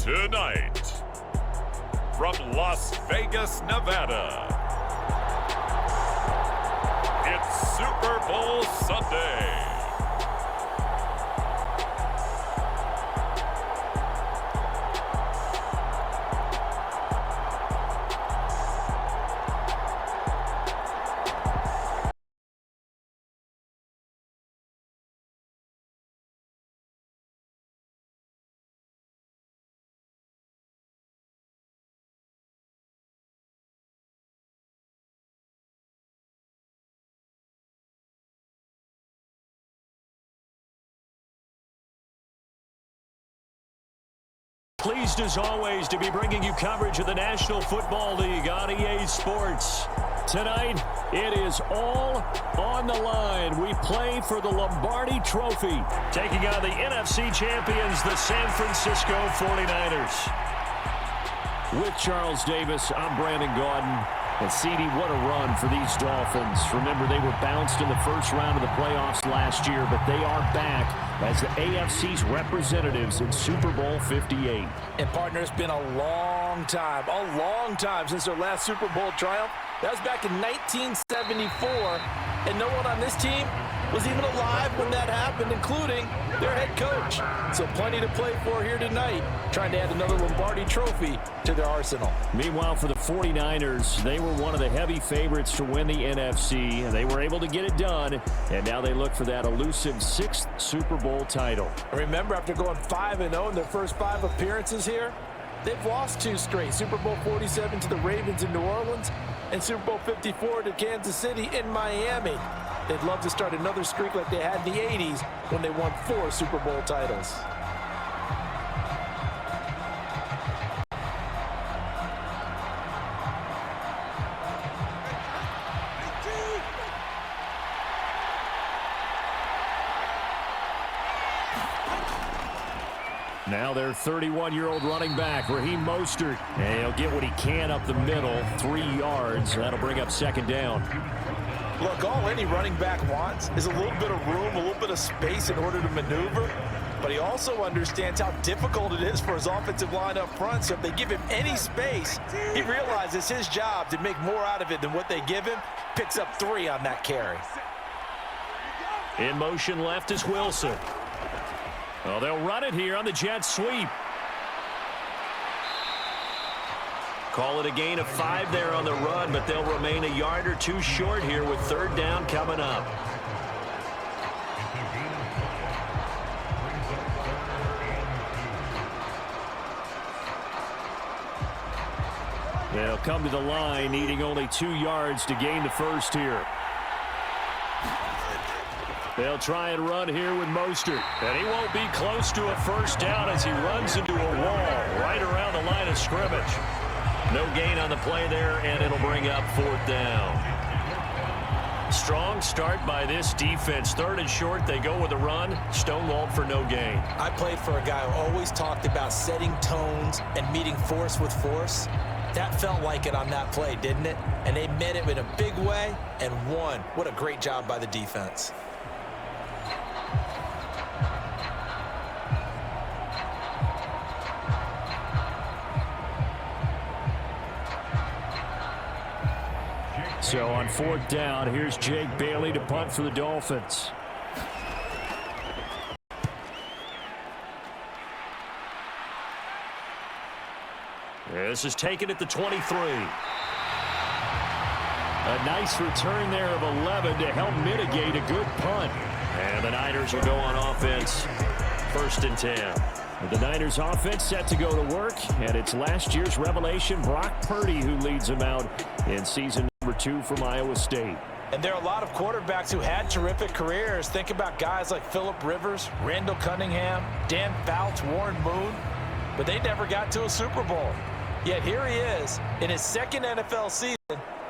Tonight, from Las Vegas, Nevada, it's Super Bowl Sunday. Pleased as always to be bringing you coverage of the National Football League on EA Sports. Tonight, it is all on the line. We play for the Lombardi Trophy, taking on the NFC champions, the San Francisco 49ers. With Charles Davis, I'm Brandon Gaudin. And CD, what a run for these Dolphins. Remember, they were bounced in the first round of the playoffs last year, but they are back as the AFC's representatives in Super Bowl 58. And, partner, it's been a long time since their last Super Bowl triumph. That was back in 1974, and no one on this team was even alive when that happened, including their head coach. So plenty to play for here tonight, trying to add another Lombardi Trophy to their arsenal. Meanwhile, for the 49ers, they were one of the heavy favorites to win the NFC, and they were able to get it done, and now they look for that elusive 6th Super Bowl title. Remember, after going 5-0 in their first 5 appearances here, they've lost 2 straight. Super Bowl 47 to the Ravens in New Orleans and Super Bowl 54 to Kansas City in Miami. They'd love to start another streak like they had in the 80s when they won 4 Super Bowl titles. Now their 31-year-old running back, Raheem Mostert. And he'll get what he can up the middle, 3 yards. That'll bring up 2nd down. Look, all any running back wants is a little bit of room, a little bit of space in order to maneuver. But he also understands how difficult it is for his offensive line up front. So if they give him any space, he realizes his job to make more out of it than what they give him. Picks up 3 on that carry. In motion left is Wilson. Well, they'll run it here on the jet sweep. Call it a gain of 5 there on the run, but they'll remain a yard or 2 short here with 3rd down coming up. They'll come to the line, needing only 2 yards to gain the first here. They'll try and run here with Mostert. And he won't be close to a first down as he runs into a wall right around the line of scrimmage. No gain on the play there, and it'll bring up 4th down. Strong start by this defense. 3rd and short, they go with a run. Stonewalled for no gain. I played for a guy who always talked about setting tones and meeting force with force. That felt like it on that play, didn't it? And they met it in a big way and won. What a great job by the defense. So on 4th down, here's Jake Bailey to punt for the Dolphins. This is taken at the 23. A nice return there of 11 to help mitigate a good punt. And the Niners will go on offense. 1st and 10. The Niners offense set to go to work, and it's last year's revelation, Brock Purdy, who leads them out in season number 2 from Iowa State. And there are a lot of quarterbacks who had terrific careers. Think about guys like Phillip Rivers, Randall Cunningham, Dan Fouts, Warren Moon, but they never got to a Super Bowl. Yet here he is in his 2nd NFL season,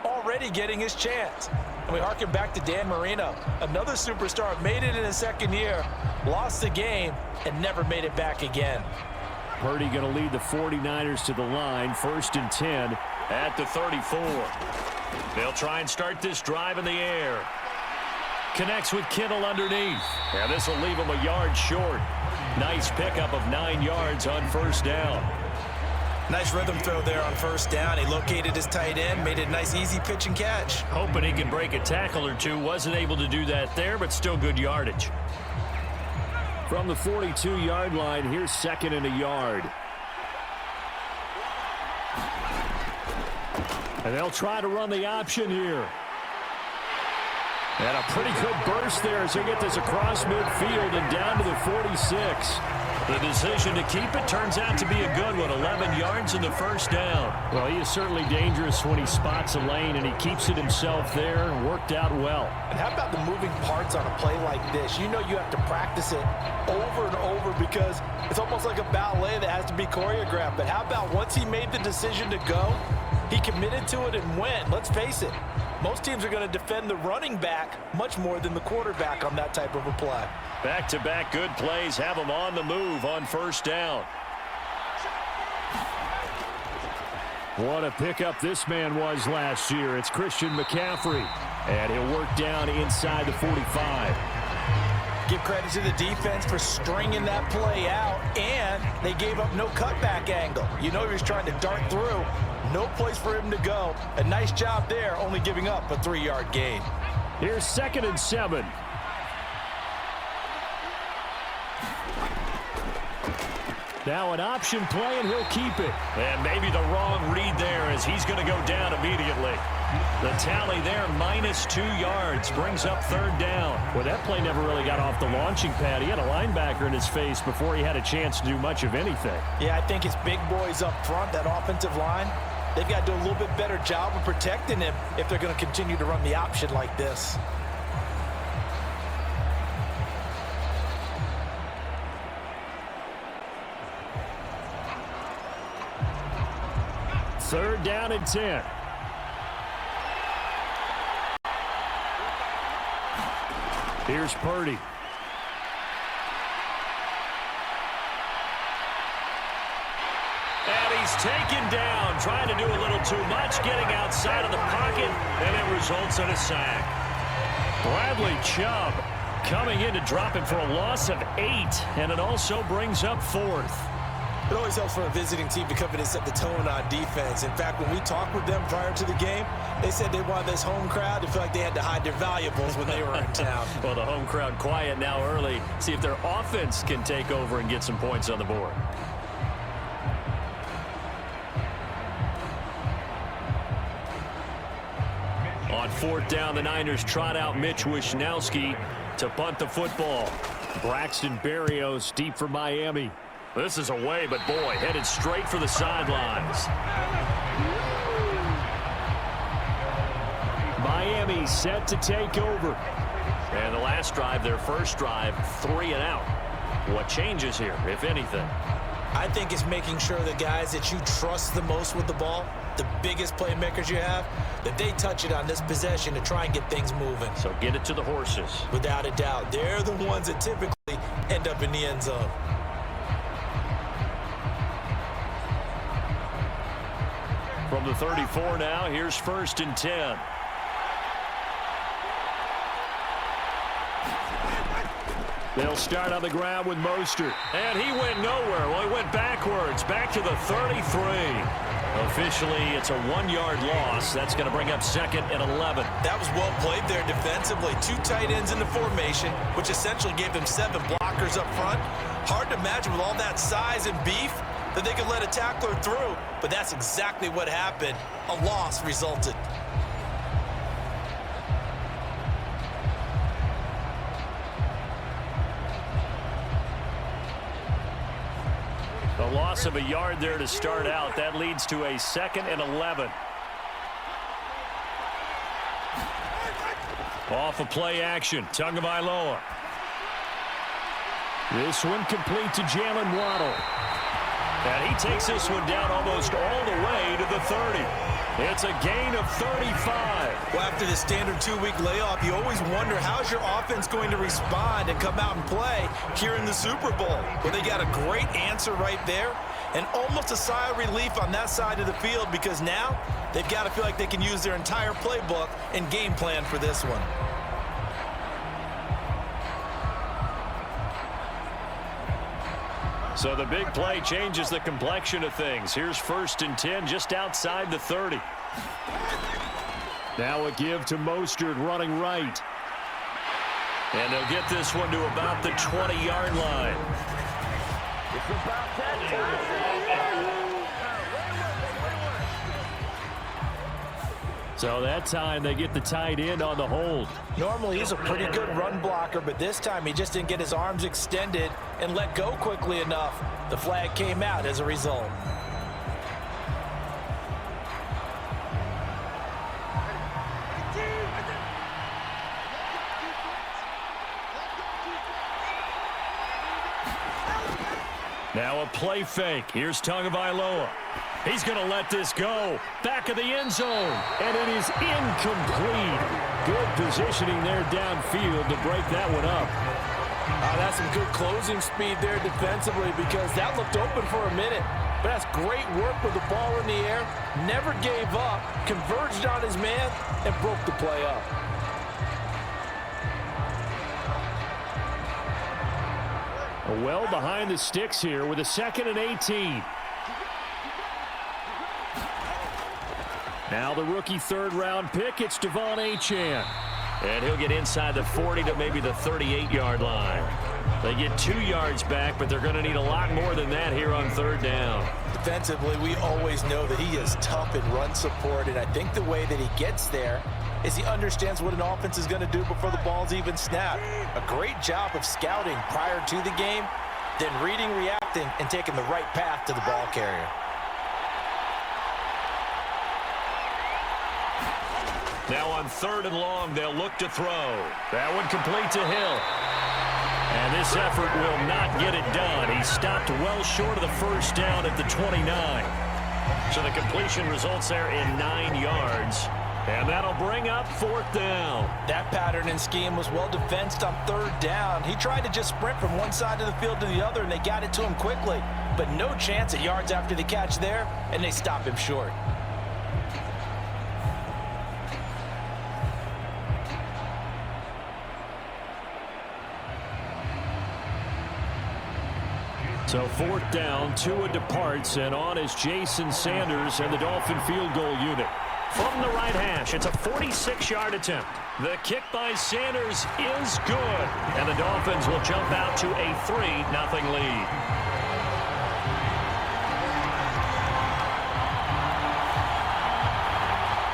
already getting his chance. And we harken back to Dan Marino, another superstar, made it in his 2nd year, lost the game, and never made it back again. Purdy going to lead the 49ers to the line, 1st and 10 at the 34. They'll try and start this drive in the air. Connects with Kittle underneath. And this will leave him a yard short. Nice pickup of 9 yards on 1st down. Nice rhythm throw there on first down. He located his tight end, made it a nice easy pitch and catch. Hoping he could break a tackle or two. Wasn't able to do that there, but still good yardage. From the 42-yard line, here's 2nd and a yard. And they'll try to run the option here. And a pretty good burst there as they get this across midfield and down to the 46. The decision to keep it turns out to be a good one. 11 yards in the first down. Well, he is certainly dangerous when he spots a lane, and he keeps it himself there and worked out well. And how about the moving parts on a play like this? You know you have to practice it over and over because it's almost like a ballet that has to be choreographed. But how about once he made the decision to go, he committed to it and went. Let's face it, most teams are going to defend the running back much more than the quarterback on that type of a play. Back-to-back good plays have him on the move on first down. What a pickup this man was last year. It's Christian McCaffrey, and he'll work down inside the 45. Give credit to the defense for stringing that play out, and they gave up no cutback angle. You know he was trying to dart through. No place for him to go. A nice job there, only giving up a 3-yard gain. Here's 2nd and 7. Now an option play, and he'll keep it. And maybe the wrong read there as he's going to go down immediately. The tally there, -2 yards, brings up 3rd down. Well, that play never really got off the launching pad. He had a linebacker in his face before he had a chance to do much of anything. Yeah, I think his big boys up front, that offensive line, they've got to do a little bit better job of protecting him if they're going to continue to run the option like this. Third down and 10. Here's Purdy. And he's taken down, trying to do a little too much, getting outside of the pocket, and it results in a sack. Bradley Chubb coming in to drop him for a loss of 8, and it also brings up 4th. It always helps for a visiting team to come in and set the tone on defense. In fact, when we talked with them prior to the game, they said they wanted this home crowd to feel like they had to hide their valuables when they were in town. Well, the home crowd quiet now early. See if their offense can take over and get some points on the board. On 4th down, the Niners trot out Mitch Wishnowsky to punt the football. Braxton Berrios deep for Miami. This is away, but boy, headed straight for the sidelines. Miami set to take over. And the last drive, their first drive, 3 and out. What changes here, if anything? I think it's making sure the guys that you trust the most with the ball, the biggest playmakers you have, that they touch it on this possession to try and get things moving. So get it to the horses. Without a doubt. They're the ones that typically end up in the end zone. From the 34 now, here's 1st and 10. They'll start on the ground with Mostert. And he went nowhere. Well, he went backwards, back to the 33. Officially, it's a 1-yard loss. That's going to bring up 2nd and 11. That was well played there defensively. 2 tight ends in the formation, which essentially gave them 7 blockers up front. Hard to imagine with all that size and beef that they could let a tackler through, but that's exactly what happened. A loss resulted. A loss of a yard there to start out. That leads to a 2nd and 11. Off of play action, Tagovailoa. This one complete to Jalen Waddle. And he takes this one down almost all the way to the 30. It's a gain of 35. Well, after the standard 2-week layoff, you always wonder how's your offense going to respond and come out and play here in the Super Bowl. Well, they got a great answer right there and almost a sigh of relief on that side of the field because now they've got to feel like they can use their entire playbook and game plan for this one. So the big play changes the complexion of things. Here's 1st and 10 just outside the 30. Now a give to Mostert running right. And they'll get this one to about the 20-yard line. It's about that time. So that time they get the tight end on the hold. Normally he's a pretty good run blocker, but this time he just didn't get his arms extended and let go quickly enough. The flag came out as a result. Now a play fake. Here's Tagovailoa. He's going to let this go. Back of the end zone. And it is incomplete. Good positioning there downfield to break that one up. That's some good closing speed there defensively because that looked open for a minute. But that's great work with the ball in the air. Never gave up. Converged on his man and broke the play up. Well behind the sticks here with a 2nd and 18. Now the rookie 3rd-round pick, it's Devon Achane. And he'll get inside the 40 to maybe the 38-yard line. They get 2 yards back, but they're going to need a lot more than that here on 3rd down. Defensively, we always know that he is tough in run support, and I think the way that he gets there is he understands what an offense is going to do before the ball's even snapped. A great job of scouting prior to the game, then reading, reacting, and taking the right path to the ball carrier. Now on 3rd and long, they'll look to throw. That one complete to Hill. And this effort will not get it done. He stopped well short of the 1st down at the 29. So the completion results there in 9 yards. And that'll bring up 4th down. That pattern and scheme was well defensed on 3rd down. He tried to just sprint from one side of the field to the other, and they got it to him quickly. But no chance at yards after the catch there, and they stop him short. So 4th down, Tua departs, and on is Jason Sanders and the Dolphin field goal unit. From the right hash, it's a 46-yard attempt. The kick by Sanders is good, and the Dolphins will jump out to a 3-0 lead.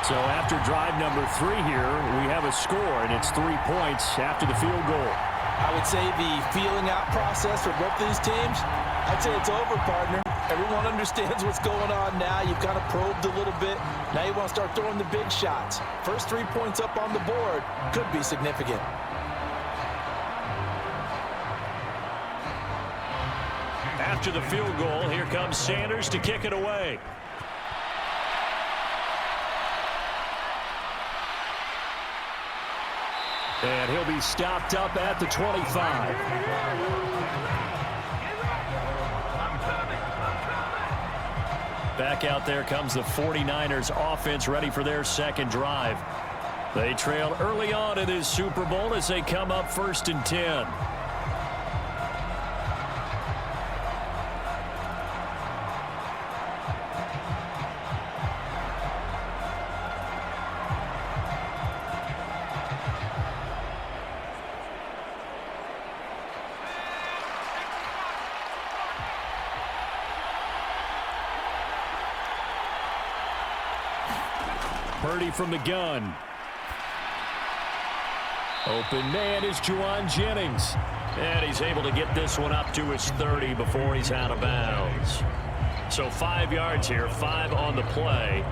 So after drive number 3 here, we have a score, and it's 3 points after the field goal. I would say the feeling out process for both these teams, I'd say it's over, partner. Everyone understands what's going on now. You've kind of probed a little bit. Now you want to start throwing the big shots. First 3 points up on the board could be significant. After the field goal, here comes Sanders to kick it away. And he'll be stopped up at the 25. Back out there comes the 49ers offense ready for their 2nd drive. They trail early on in this Super Bowl as they come up 1st and 10. Purdy from the gun. Open man is Juwan Jennings. And he's able to get this one up to his 30 before he's out of bounds. So 5 yards here, 5 on the play.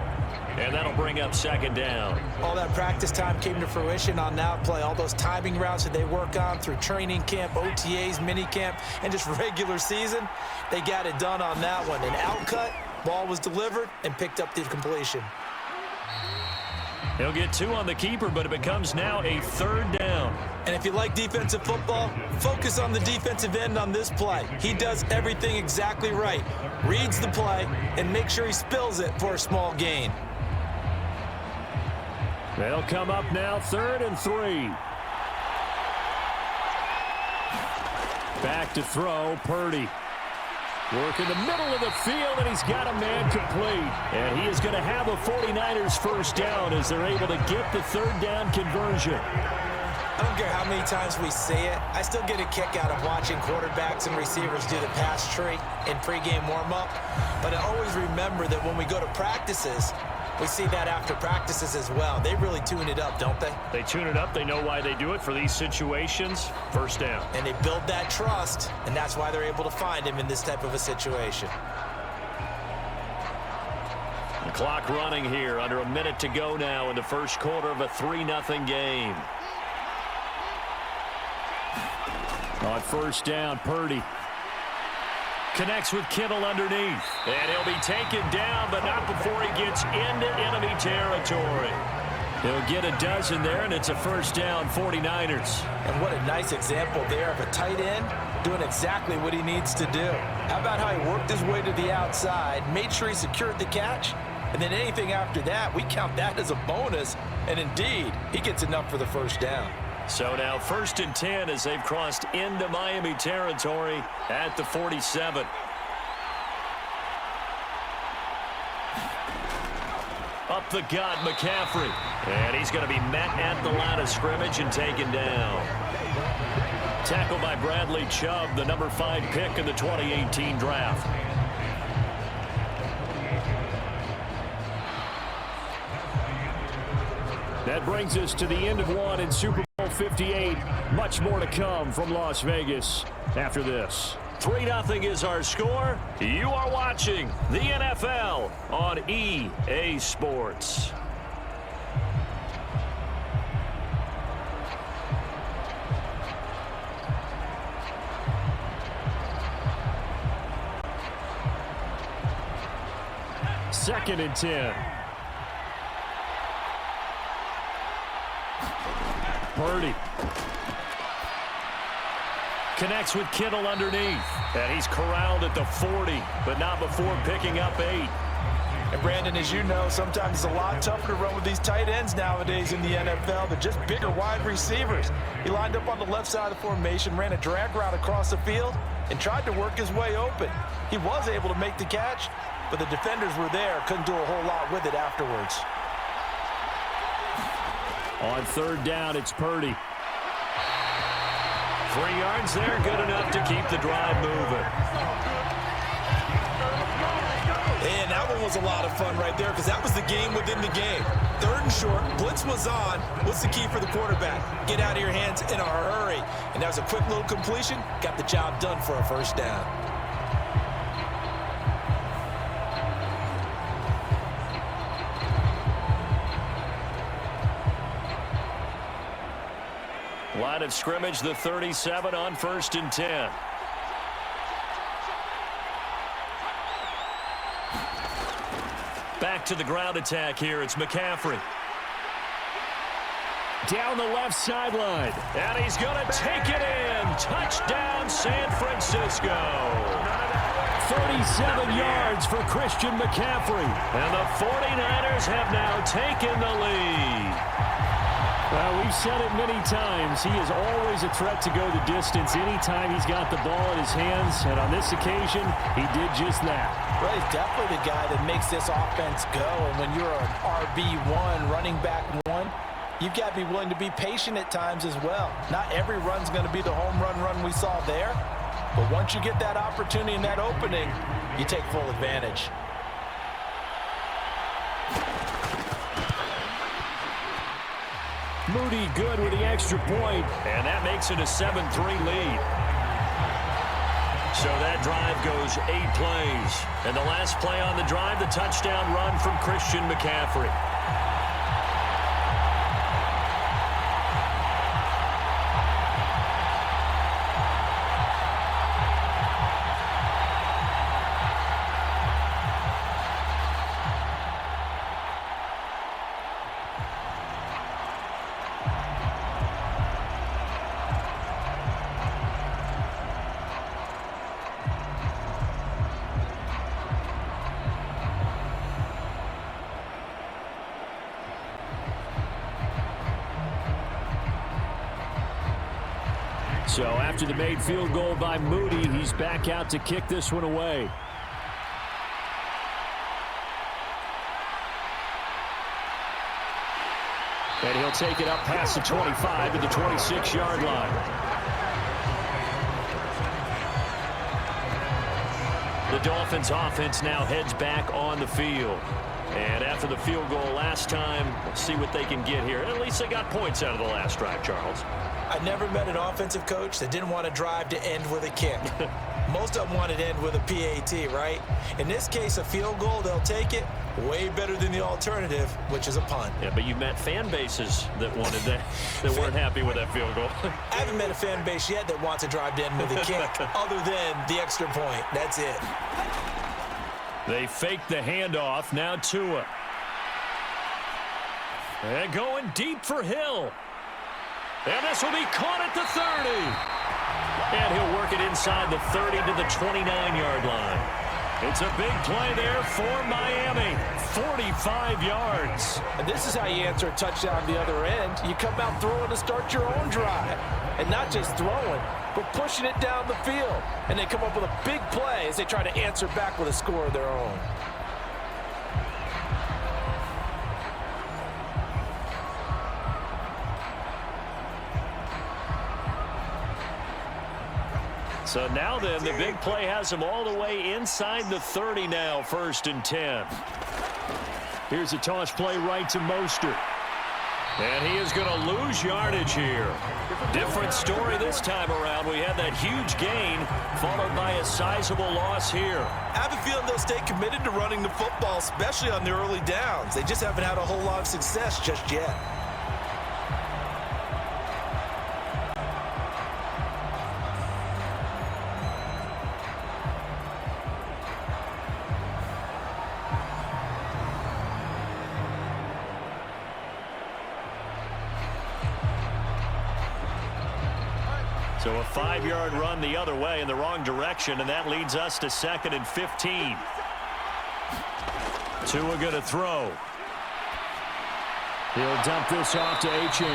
And that'll bring up 2nd down. All that practice time came to fruition on that play. All those timing routes that they work on through training camp, OTAs, mini camp, and just regular season, they got it done on that one. An outcut, ball was delivered, and picked up the completion. He'll get 2 on the keeper, but it becomes now a 3rd down. And if you like defensive football, focus on the defensive end on this play. He does everything exactly right. Reads the play and makes sure he spills it for a small gain. They'll come up now 3rd and 3. Back to throw, Purdy. Work in the middle of the field, and he's got a man complete. And he is going to have a 49ers first down as they're able to get the third down conversion. I don't care how many times we see it. I still get a kick out of watching quarterbacks and receivers do the pass tree in pregame warm-up. But I always remember that when we go to practices, we see that after practices as well. They really tune it up, don't they? They tune it up. They know why they do it for these situations. First down. And they build that trust, and that's why they're able to find him in this type of a situation. The clock running here. Under a minute to go now in the first quarter of a 3-0 game. On first down, Purdy connects with Kittle underneath. And he'll be taken down, but not before he gets into enemy territory. He'll get a dozen there, and it's a first down, 49ers. And what a nice example there of a tight end doing exactly what he needs to do. How about how he worked his way to the outside, made sure he secured the catch, and then anything after that, we count that as a bonus. And indeed, he gets enough for the first down. So now 1st and 10 as they've crossed into Miami territory at the 47. Up the gut, McCaffrey. And he's going to be met at the line of scrimmage and taken down. Tackled by Bradley Chubb, the number 5 pick in the 2018 draft. That brings us to the end of one in Super Bowl 58. Much more to come from Las Vegas after this. 3-0 is our score. You are watching the NFL on EA Sports. Second and 10. Purdy connects with Kittle underneath. And he's corralled at the 40, but not before picking up 8. And Brandon, as you know, sometimes it's a lot tougher to run with these tight ends nowadays in the NFL. They're just bigger wide receivers. He lined up on the left side of the formation, ran a drag route across the field, and tried to work his way open. He was able to make the catch, but the defenders were there, couldn't do a whole lot with it afterwards. On third down, it's Purdy. 3 yards there, good enough to keep the drive moving. And that one was a lot of fun right there because that was the game within the game. 3rd and short, blitz was on. What's the key for the quarterback? Get out of your hands in a hurry. And that was a quick little completion. Got the job done for a first down. Line of scrimmage, the 37 on 1st and 10. Back to the ground attack here. It's McCaffrey. Down the left sideline. And he's going to take it in. Touchdown, San Francisco. 37 yards for Christian McCaffrey. And the 49ers have now taken the lead. Well, we've said it many times. He is always a threat to go the distance anytime he's got the ball in his hands. And on this occasion, he did just that. Well, he's definitely the guy that makes this offense go. And when you're an RB1, running back 1, you've got to be willing to be patient at times as well. Not every run's going to be the home run we saw there. But once you get that opportunity and that opening, you take full advantage. Moody good with the extra point, and that makes it a 7-3 lead. So that drive goes 8 plays. And the last play on the drive, the touchdown run from Christian McCaffrey. So after the made field goal by Moody, he's back out to kick this one away. And he'll take it up past the 25 to the 26-yard line. The Dolphins offense now heads back on the field. And after the field goal last time, we'll see what they can get here. And at least they got points out of the last drive, Charles. I never met an offensive coach that didn't want to drive to end with a kick. Most of them wanted to end with a PAT, right? In this case, a field goal, they'll take it. Way better than the alternative, which is a punt. Yeah, but you met fan bases that wanted that, that weren't happy with that field goal. I haven't met a fan base yet that wants to drive to end with a kick, other than the extra point. That's it. They fake the handoff. Now Tua. And going deep for Hill. And this will be caught at the 30. And he'll work it inside the 30 to the 29-yard line. It's a big play there for Miami. 45 yards. And this is how you answer a touchdown the other end. You come out throwing to start your own drive. And not just throwing, but pushing it down the field. And they come up with a big play as they try to answer back with a score of their own. So now then, the big play has them all the way inside the 30 now, 1st and 10. Here's a toss play right to Mostert. And he is going to lose yardage here. Different story this time around. We had that huge gain followed by a sizable loss here. I have a feeling they'll stay committed to running the football, especially on the early downs. They just haven't had a whole lot of success just yet. So a 5-yard run the other way in the wrong direction, and that leads us to 2nd and 15. Tua going to throw. He'll dump this off to Achane.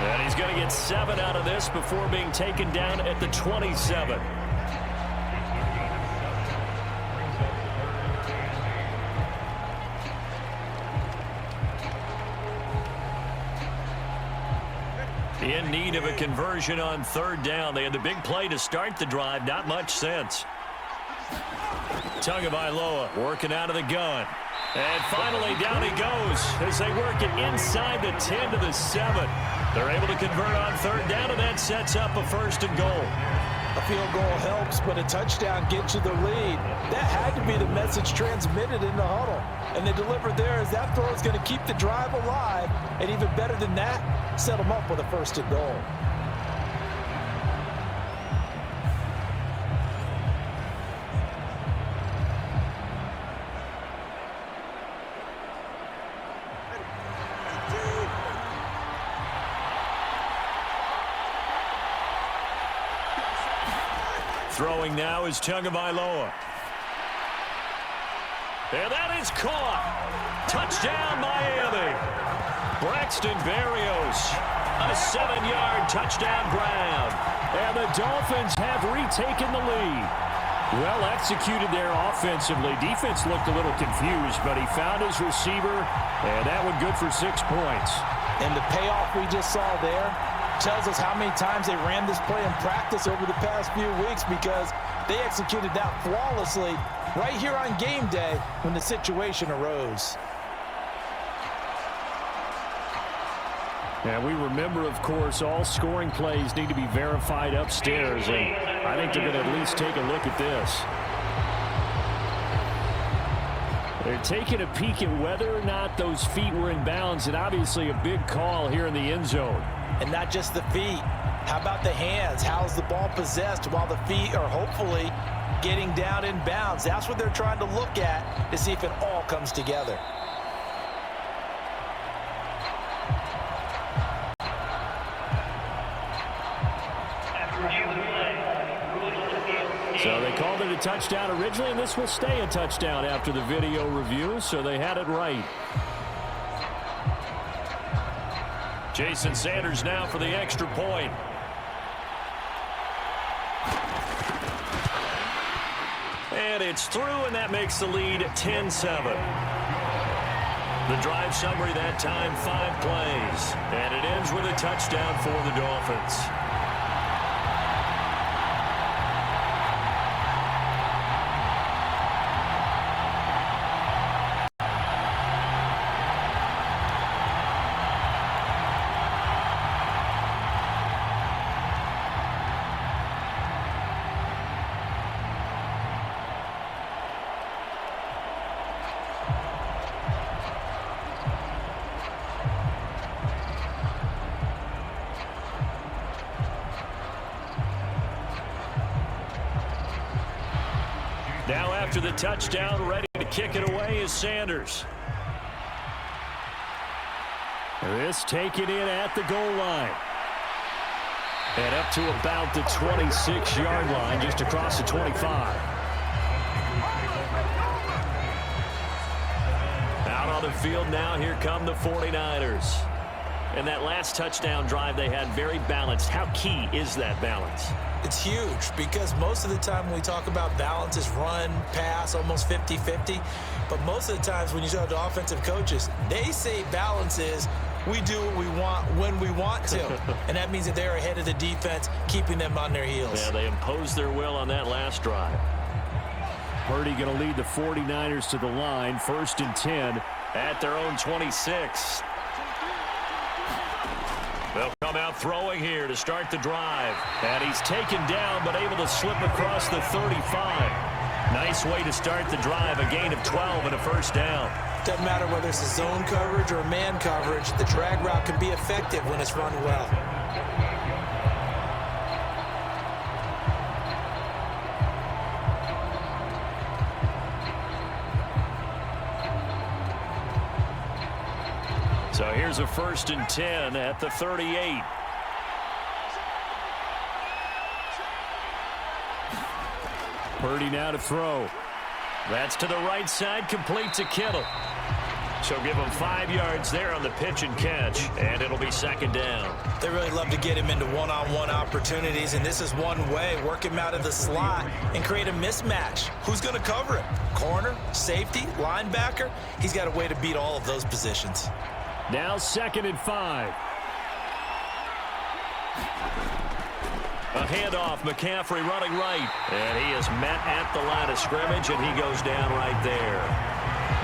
And he's going to get 7 out of this before being taken down at the 27. In need of a conversion on 3rd down. They had the big play to start the drive. Not much sense. Tagovailoa working out of the gun. And finally down he goes as they work it inside the 10 to the 7. They're able to convert on 3rd down, and that sets up a 1st and goal. A field goal helps, but a touchdown gets you the lead. That had to be the message transmitted in the huddle. And they delivered there as that throw is going to keep the drive alive. And even better than that, set them up with a 1st and goal. Throwing now is Tagovailoa. And that is caught. Touchdown, Miami. Braxton Berrios. A 7-yard touchdown grab. And the Dolphins have retaken the lead. Well executed there offensively. Defense looked a little confused, but he found his receiver, and that one good for 6 points. And the payoff we just saw there tells us how many times they ran this play in practice over the past few weeks, because they executed that flawlessly right here on game day when the situation arose. And we remember, of course, all scoring plays need to be verified upstairs, and I think they're going to at least take a look at this. They're taking a peek at whether or not those feet were in bounds, and obviously a big call here in the end zone. And not just the feet. How about the hands? How's the ball possessed while the feet are hopefully getting down in bounds? That's what they're trying to look at to see if it all comes together. So they called it a touchdown originally, and this will stay a touchdown after the video review, so they had it right. Jason Sanders now for the extra point. And it's through, and that makes the lead 10-7. The drive summary that time, 5 plays. And it ends with a touchdown for the Dolphins. Now after the touchdown, ready to kick it away is Sanders. This taken in at the goal line. And up to about the 26-yard line, just across the 25. Out on the field now, here come the 49ers. And that last touchdown drive they had very balanced. How key is that balance? It's huge because most of the time when we talk about balance is run, pass, almost 50-50. But most of the times when you talk to offensive coaches, they say balance is we do what we want when we want to. And that means that they're ahead of the defense, keeping them on their heels. Yeah, they imposed their will on that last drive. Purdy going to lead the 49ers to the line, 1st and 10 at their own 26. They'll come out throwing here to start the drive. And he's taken down, but able to slip across the 35. Nice way to start the drive, a gain of 12 and a 1st down. Doesn't matter whether it's a zone coverage or a man coverage, the drag route can be effective when it's run well. So here's a 1st and 10 at the 38. Purdy now to throw. That's to the right side, complete to Kittle. So give him 5 yards there on the pitch and catch, and it'll be 2nd down. They really love to get him into one-on-one opportunities, and this is one way, work him out of the slot and create a mismatch. Who's going to cover him? Corner, safety, linebacker? He's got a way to beat all of those positions. Now 2nd and 5. A handoff, McCaffrey running right. And he is met at the line of scrimmage, and he goes down right there.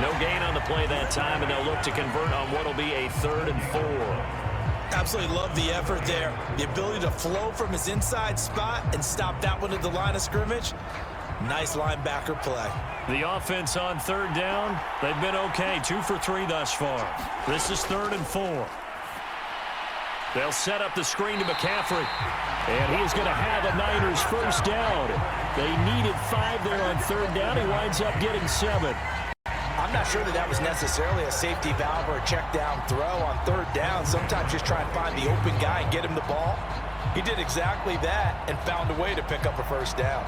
No gain on the play that time, and they'll look to convert on what will be a 3rd and 4. Absolutely love the effort there. The ability to flow from his inside spot and stop that one at the line of scrimmage. Nice linebacker play. The offense on 3rd down, they've been okay. 2 for 3 thus far. This is 3rd and 4. They'll set up the screen to McCaffrey. And he is going to have a Niners 1st down. They needed 5 there on 3rd down. He winds up getting 7. I'm not sure that was necessarily a safety valve or a check down throw on 3rd down. Sometimes just try and find the open guy and get him the ball. He did exactly that and found a way to pick up a 1st down.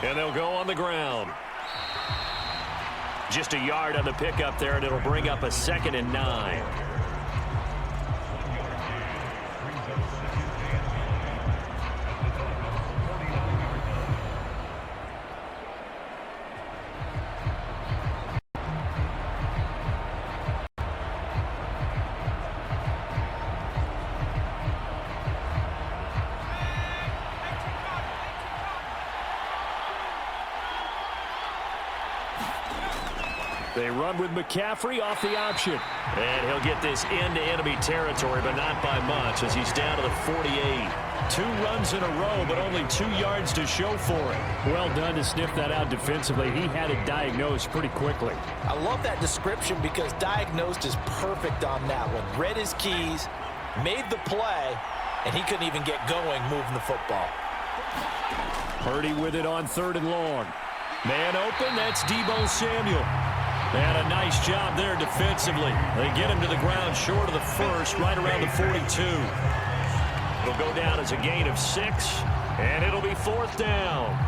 And they'll go on the ground. Just a yard on the pickup there, and it'll bring up a 2nd and 9. They run with McCaffrey off the option. And he'll get this into enemy territory, but not by much as he's down to the 48. 2 runs in a row, but only 2 yards to show for it. Well done to sniff that out defensively. He had it diagnosed pretty quickly. I love that description because diagnosed is perfect on that one. Read his keys, made the play, and he couldn't even get going moving the football. Purdy with it on 3rd and long. Man open, that's Deebo Samuel. And a nice job there defensively. They get him to the ground short of the 1st, right around the 42. It'll go down as a gain of 6. And it'll be 4th down.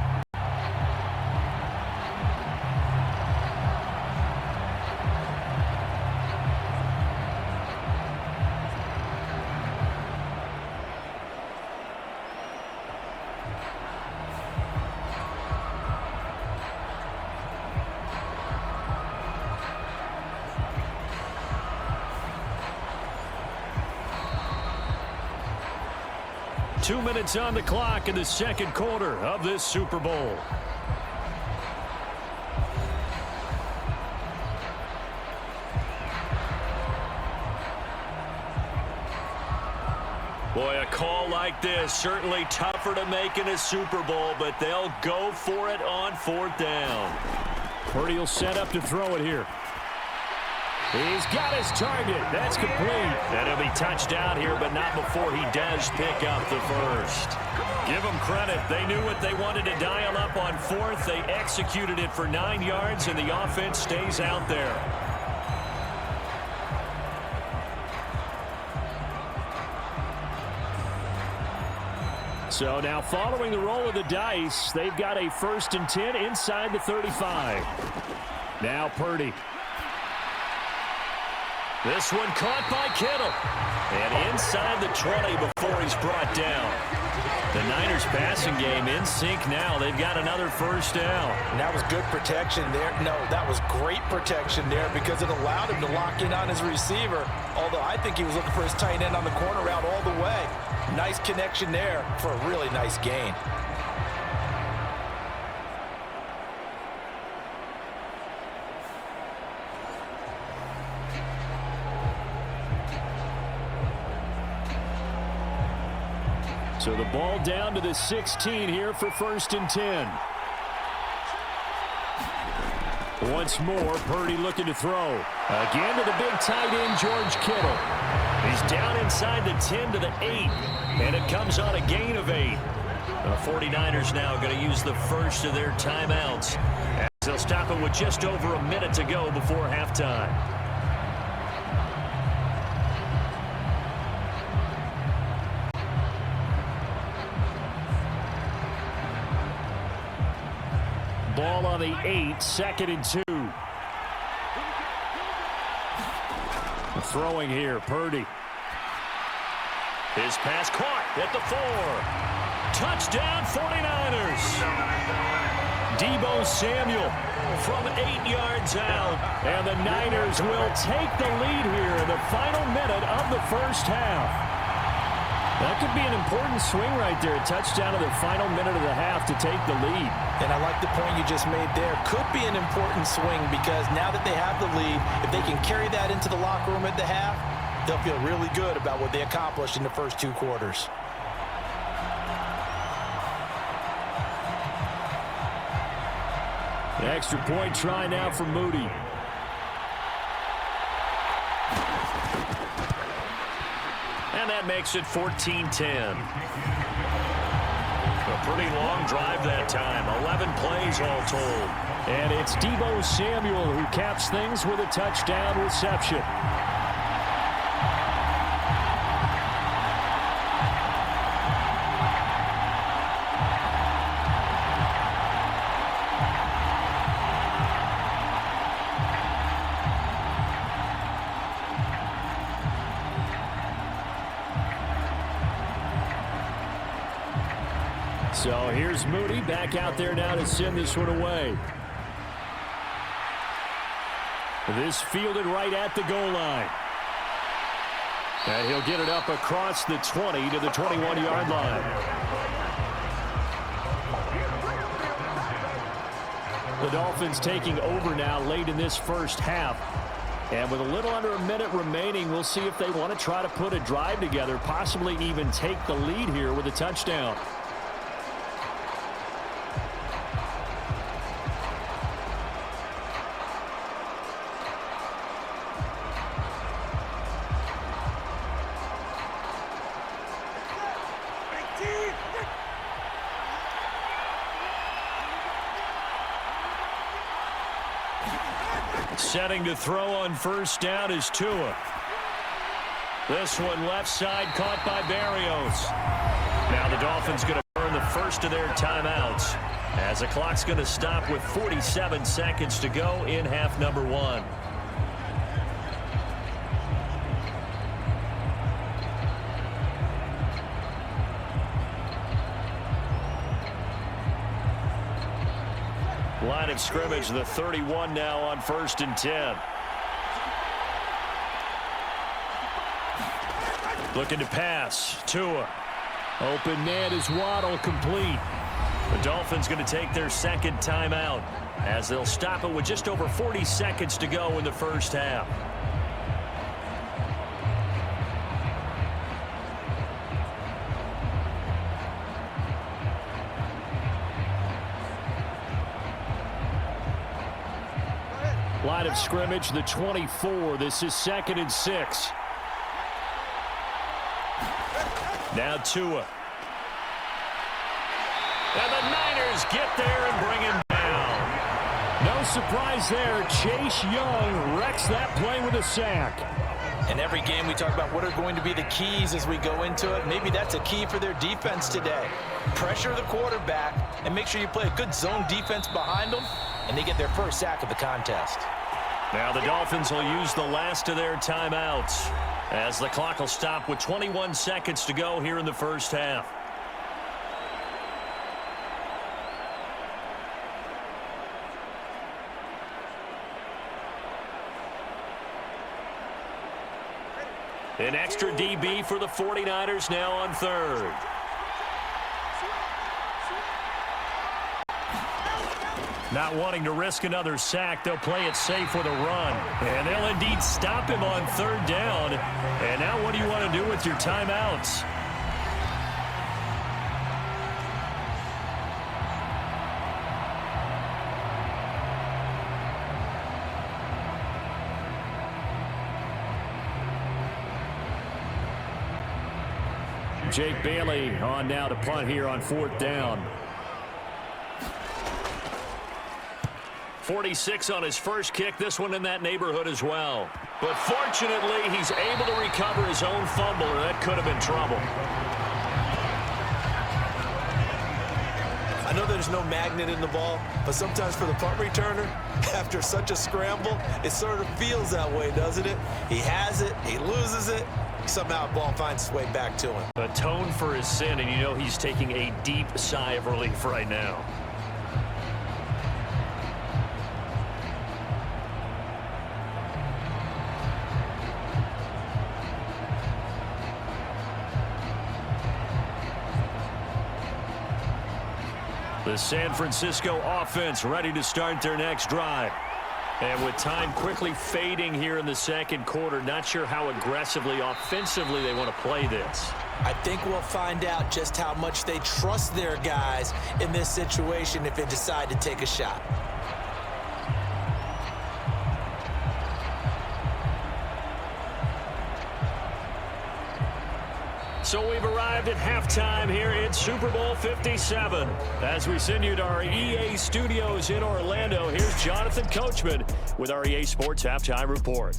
Two minutes on the clock in the second quarter of this Super Bowl. Boy, a call like this, certainly tougher to make in a Super Bowl, but they'll go for it on 4th down. Purdy will set up to throw it here. He's got his target. That's complete. And he'll be touchdown here, but not before he does pick up the first. Give them credit. They knew what they wanted to dial up on 4th. They executed it for 9 yards, and the offense stays out there. So now following the roll of the dice, they've got a 1st and 10 inside the 35. Now Purdy. This one caught by Kittle. And inside the 20 before he's brought down. The Niners passing game in sync now. They've got another 1st down. And that was good protection there. No, that was great protection there because it allowed him to lock in on his receiver. Although I think he was looking for his tight end on the corner route all the way. Nice connection there for a really nice gain. So the ball down to the 16 here for 1st and 10. Once more, Purdy looking to throw. Again to the big tight end, George Kittle. He's down inside the 10 to the 8. And it comes on a gain of 8. The 49ers now going to use the first of their timeouts, as they'll stop it with just over a minute to go before halftime. Ball on the 8, 2nd and 2. Throwing here, Purdy. His pass caught at the 4. Touchdown 49ers. Deebo Samuel from 8 yards out. And the Niners will take the lead here in the final minute of the first half. That could be an important swing right there. A touchdown in the final minute of the half to take the lead. And I like the point you just made there. Could be an important swing because now that they have the lead, if they can carry that into the locker room at the half, they'll feel really good about what they accomplished in the first 2 quarters. The extra point try now for Moody. And that makes it 14-10. A pretty long drive that time. 11 plays all told. And it's Deebo Samuel who caps things with a touchdown reception. So here's Moody back out there now to send this one away. This fielded right at the goal line. And he'll get it up across the 20 to the 21-yard line. The Dolphins taking over now late in this first half. And with a little under a minute remaining, we'll see if they want to try to put a drive together, possibly even take the lead here with a touchdown. Setting to throw on first down is Tua. This one left side caught by Barrios. Now the Dolphins going to burn the first of their timeouts, as the clock's going to stop with 47 seconds to go in half number one. Line of scrimmage, the 31 now on 1st and 10. Looking to pass. Tua. Open man is Waddle, complete. The Dolphins going to take their second timeout as they'll stop it with just over 40 seconds to go in the first half. Line of scrimmage, the 24. This is 2nd and 6. Now Tua. And the Niners get there and bring him down. No surprise there. Chase Young wrecks that play with a sack. In every game we talk about what are going to be the keys as we go into it. Maybe that's a key for their defense today. Pressure the quarterback and make sure you play a good zone defense behind them, and they get their first sack of the contest. Now the Dolphins will use the last of their timeouts as the clock will stop with 21 seconds to go here in the first half. An extra DB for the 49ers now on 3rd. Not wanting to risk another sack, they'll play it safe with a run. And they'll indeed stop him on 3rd down. And now what do you want to do with your timeouts? Jake Bailey on now to punt here on 4th down. 46 on his first kick. This one in that neighborhood as well. But fortunately, he's able to recover his own fumble, or that could have been trouble. I know there's no magnet in the ball, but sometimes for the punt returner, after such a scramble, it sort of feels that way, doesn't it? He has it, he loses it, somehow the ball finds its way back to him. Atone for his sin, and you know he's taking a deep sigh of relief right now. The San Francisco offense ready to start their next drive. And with time quickly fading here in the second quarter, not sure how aggressively, offensively they want to play this. I think we'll find out just how much they trust their guys in this situation if they decide to take a shot. So we've arrived at halftime here in Super Bowl 57. As we send you to our EA studios in Orlando, here's Jonathan Coachman with our EA Sports Halftime Report.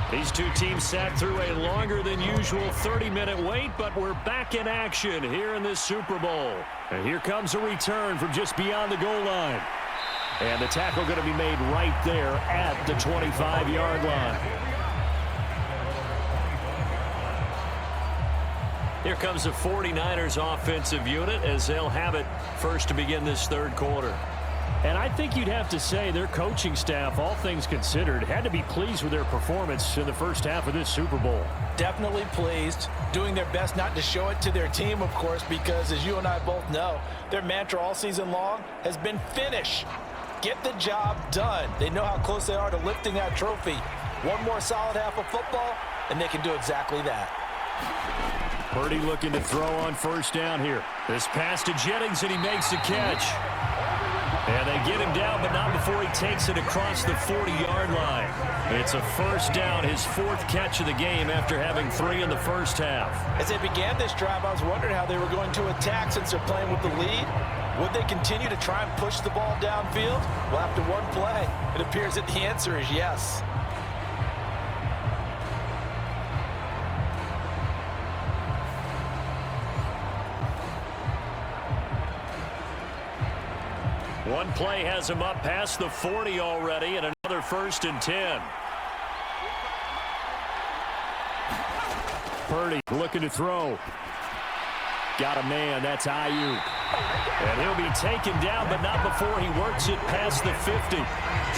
These two teams sat through a longer than usual 30-minute wait, but we're back in action here in this Super Bowl. And here comes a return from just beyond the goal line. And the tackle going to be made right there at the 25-yard line. Here comes the 49ers offensive unit as they'll have it first to begin this third quarter. And I think you'd have to say their coaching staff, all things considered, had to be pleased with their performance in the first half of this Super Bowl. Definitely pleased, doing their best not to show it to their team, of course, because as you and I both know, their mantra all season long has been finish. Get the job done. They know how close they are to lifting that trophy. One more solid half of football, and they can do exactly that. Purdy looking to throw on first down here. This pass to Jennings, and he makes the catch. And they get him down, but not before he takes it across the 40-yard line. It's a first down, his fourth catch of the game after having 3 in the first half. As they began this drive, I was wondering how they were going to attack since they're playing with the lead. Would they continue to try and push the ball downfield? Well, after one play, it appears that the answer is yes. One play has him up past the 40 already, and another 1st and 10. Purdy looking to throw. Got a man. That's Ayuk. And he'll be taken down, but not before he works it past the 50.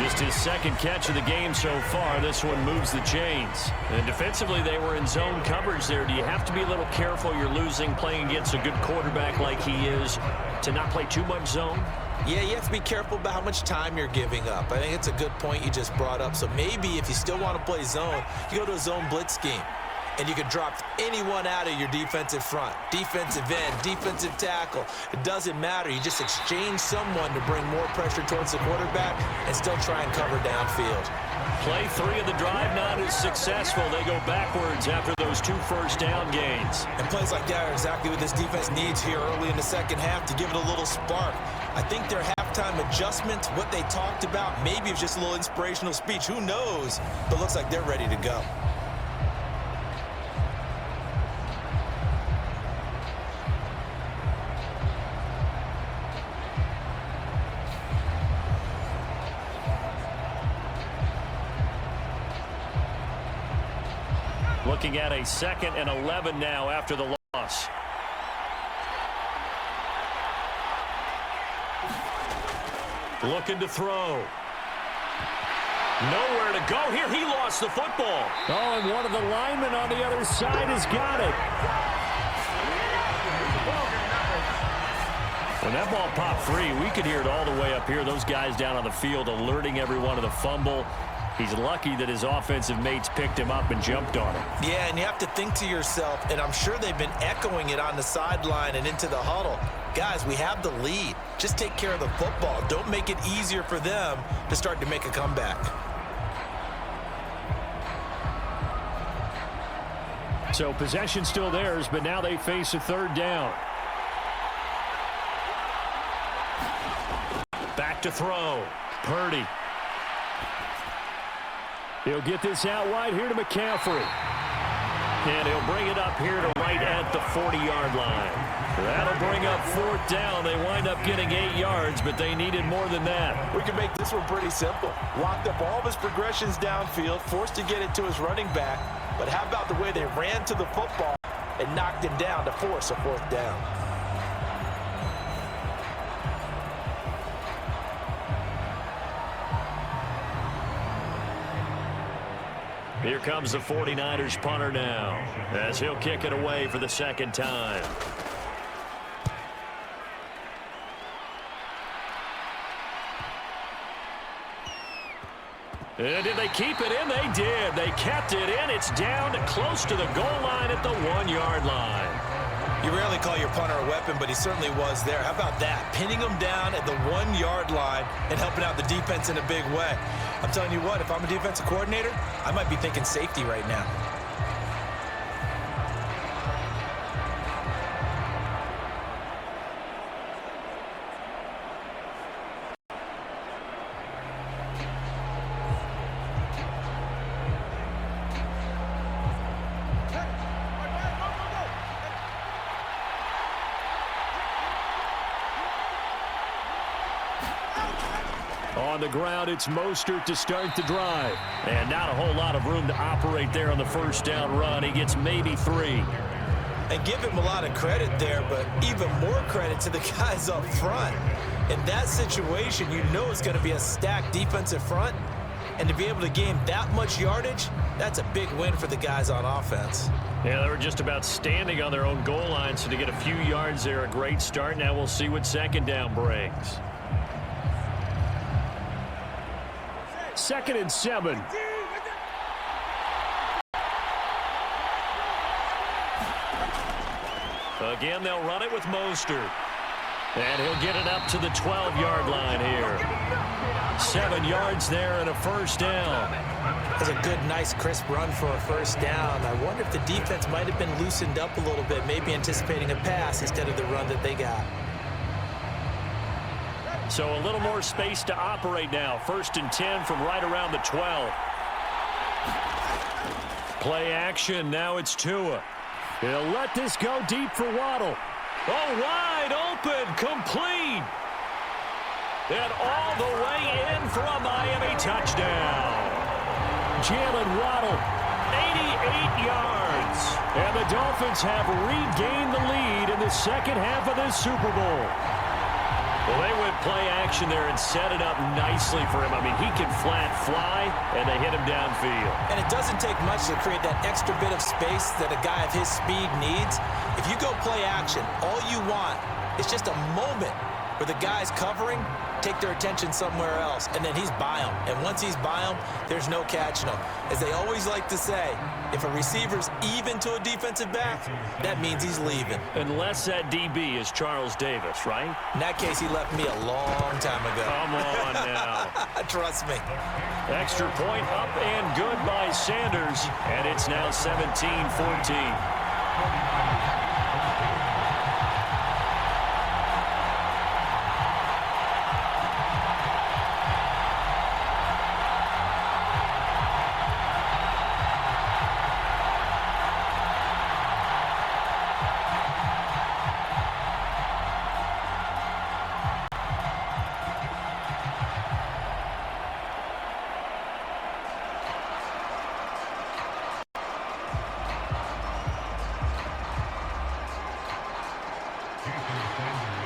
Just his 2nd catch of the game so far. This one moves the chains. And defensively, they were in zone coverage there. Do you have to be a little careful? You're losing, playing against a good quarterback like he is, to not play too much zone? Yeah, you have to be careful about how much time you're giving up. I think it's a good point you just brought up. So maybe if you still want to play zone, you go to a zone blitz scheme. And you can drop anyone out of your defensive front. Defensive end, defensive tackle. It doesn't matter. You just exchange someone to bring more pressure towards the quarterback and still try and cover downfield. Play 3 of the drive not as successful. They go backwards after those 2 first down gains. And plays like that are exactly what this defense needs here early in the 2nd half to give it a little spark. I think their halftime adjustment, what they talked about, maybe it's just a little inspirational speech. Who knows? But looks like they're ready to go. Looking at a 2nd and 11 now after the loss. Looking to throw. Nowhere to go here. He lost the football. Oh, and one of the linemen on the other side has got it. When that ball popped free, we could hear it all the way up here. Those guys down on the field alerting everyone of the fumble. He's lucky that his offensive mates picked him up and jumped on him. Yeah, and you have to think to yourself, and I'm sure they've been echoing it on the sideline and into the huddle. Guys, we have the lead. Just take care of the football. Don't make it easier for them to start to make a comeback. So possession still theirs, but now they face a 3rd down. Back to throw. Purdy. He'll get this out wide here to McCaffrey. And he'll bring it up here to right at the 40-yard line. That'll bring up 4th down. They wind up getting 8 yards, but they needed more than that. We can make this one pretty simple. Locked up all of his progressions downfield, forced to get it to his running back. But how about the way they ran to the football and knocked him down to force a 4th down? Here comes the 49ers punter now, as he'll kick it away for the 2nd time. And did they keep it in? They did. They kept it in. It's down close to the goal line at the 1-yard line. You rarely call your punter a weapon, but he certainly was there. How about that? Pinning him down at the 1-yard line and helping out the defense in a big way. I'm telling you what, if I'm a defensive coordinator, I might be thinking safety right now. On the ground, it's Mostert to start the drive. And not a whole lot of room to operate there on the 1st down run. He gets maybe 3. And give him a lot of credit there, but even more credit to the guys up front. In that situation, you know it's going to be a stacked defensive front. And to be able to gain that much yardage, that's a big win for the guys on offense. Yeah, they were just about standing on their own goal line, so to get a few yards there, a great start. Now we'll see what 2nd down brings. 2nd and 7. Again, they'll run it with Mostert. And he'll get it up to the 12-yard line here. 7 yards there and a 1st down. That's a good, nice, crisp run for a 1st down. I wonder if the defense might have been loosened up a little bit, maybe anticipating a pass instead of the run that they got. So a little more space to operate now. 1st and 10 from right around the 12. Play action. Now it's Tua. He'll let this go deep for Waddle. Oh, wide open. Complete. And all the way in for a Miami touchdown. Jalen Waddle, 88 yards. And the Dolphins have regained the lead in the second half of this Super Bowl. Well, they went play action there and set it up nicely for him. I mean, he can flat fly, and they hit him downfield. And it doesn't take much to create that extra bit of space that a guy of his speed needs. If you go play action, all you want is just a moment where the guys covering take their attention somewhere else, and then he's by them. And once he's by them, there's no catching him. As they always like to say, if a receiver's even to a defensive back, that means he's leaving. Unless that DB is Charles Davis, right? In that case, he left me a long time ago. Come on now. Trust me. Extra point up and good by Sanders, and it's now 17-14.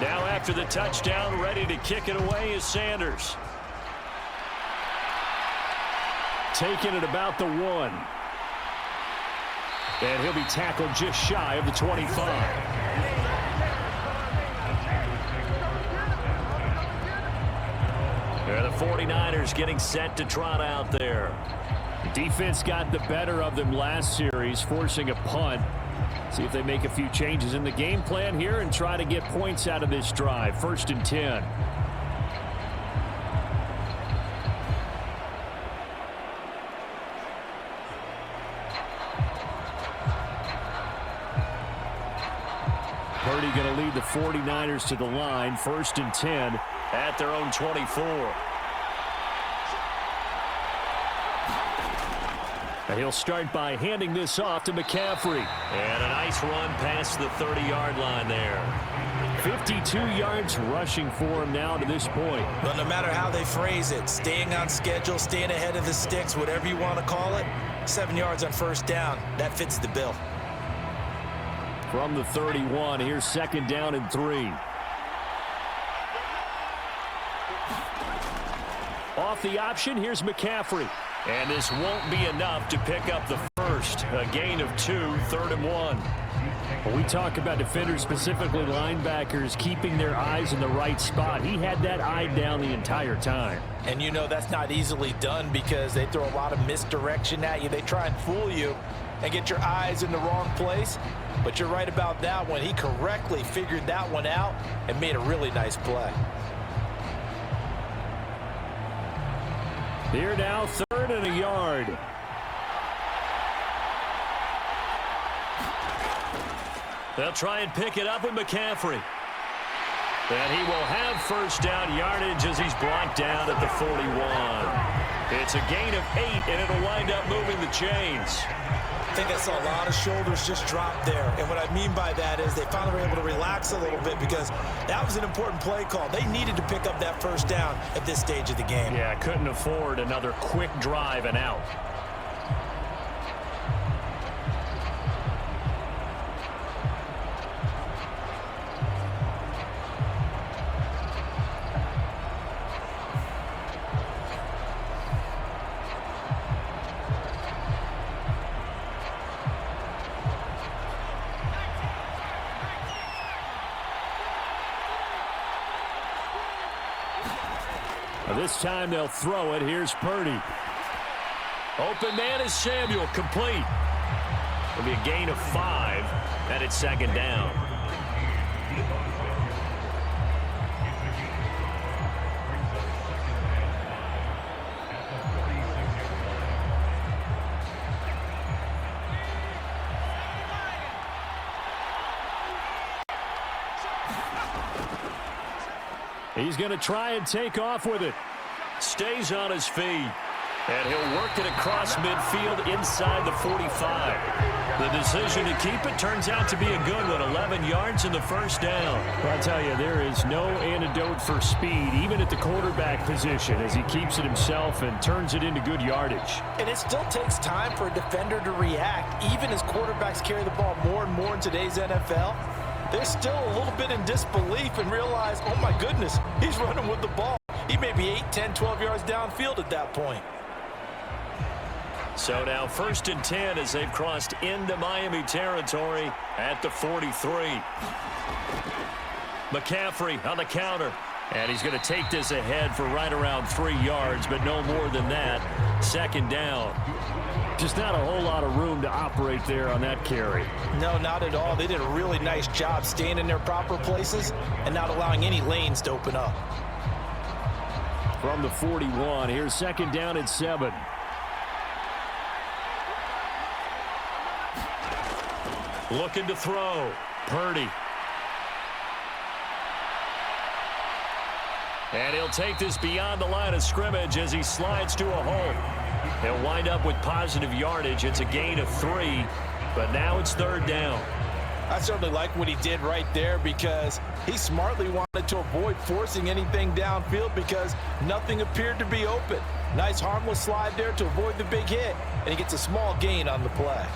Now after the touchdown, ready to kick it away is Sanders. Taking it about the 1. And he'll be tackled just shy of the 25. The 49ers getting set to trot out there. Defense got the better of them last series, forcing a punt. See if they make a few changes in the game plan here and try to get points out of this drive. 1st and 10. Purdy going to lead the 49ers to the line. 1st and 10 at their own 24. And he'll start by handing this off to McCaffrey. And a nice run past the 30-yard line there. 52 yards rushing for him now to this point. But no matter how they phrase it, staying on schedule, staying ahead of the sticks, whatever you want to call it, 7 yards on 1st down, that fits the bill. From the 31, here's 2nd down and 3. Off the option, here's McCaffrey. And this won't be enough to pick up the first. A gain of 2, 3rd and 1. When we talk about defenders, specifically linebackers, keeping their eyes in the right spot, he had that eye down the entire time. And you know that's not easily done because they throw a lot of misdirection at you. They try and fool you and get your eyes in the wrong place. But you're right about that one. He correctly figured that one out and made a really nice play. Here now, 3rd and a yard. They'll try and pick it up with McCaffrey. And he will have 1st down yardage as he's brought down at the 41. It's a gain of 8, and it'll wind up moving the chains. I think I saw a lot of shoulders just drop there. And what I mean by that is they finally were able to relax a little bit because that was an important play call. They needed to pick up that 1st down at this stage of the game. Yeah, couldn't afford another quick drive and out. This time they'll throw it. Here's Purdy. Open man is Samuel. Complete. It'll be a gain of 5, and it's 2nd down. He's going to try and take off with it. Stays on his feet. And he'll work it across midfield inside the 45. The decision to keep it turns out to be a good one. 11 yards in the first down. Well, I'll tell you, there is no antidote for speed, even at the quarterback position, as he keeps it himself and turns it into good yardage. And it still takes time for a defender to react. Even as quarterbacks carry the ball more and more in today's NFL, they're still a little bit in disbelief and realize, oh my goodness, he's running with the ball. He may be 8, 10, 12 yards downfield at that point. So now 1st and 10 as they've crossed into Miami territory at the 43. McCaffrey on the counter. And he's going to take this ahead for right around 3 yards, but no more than that. 2nd down. Just not a whole lot of room to operate there on that carry. No, not at all. They did a really nice job staying in their proper places and not allowing any lanes to open up. From the 41, here's 2nd down and 7. Looking to throw. Purdy. And he'll take this beyond the line of scrimmage as he slides to a hole. He'll wind up with positive yardage. It's a gain of 3, but now it's 3rd down. I certainly like what he did right there because he smartly wanted to avoid forcing anything downfield because nothing appeared to be open. Nice harmless slide there to avoid the big hit, and he gets a small gain on the play.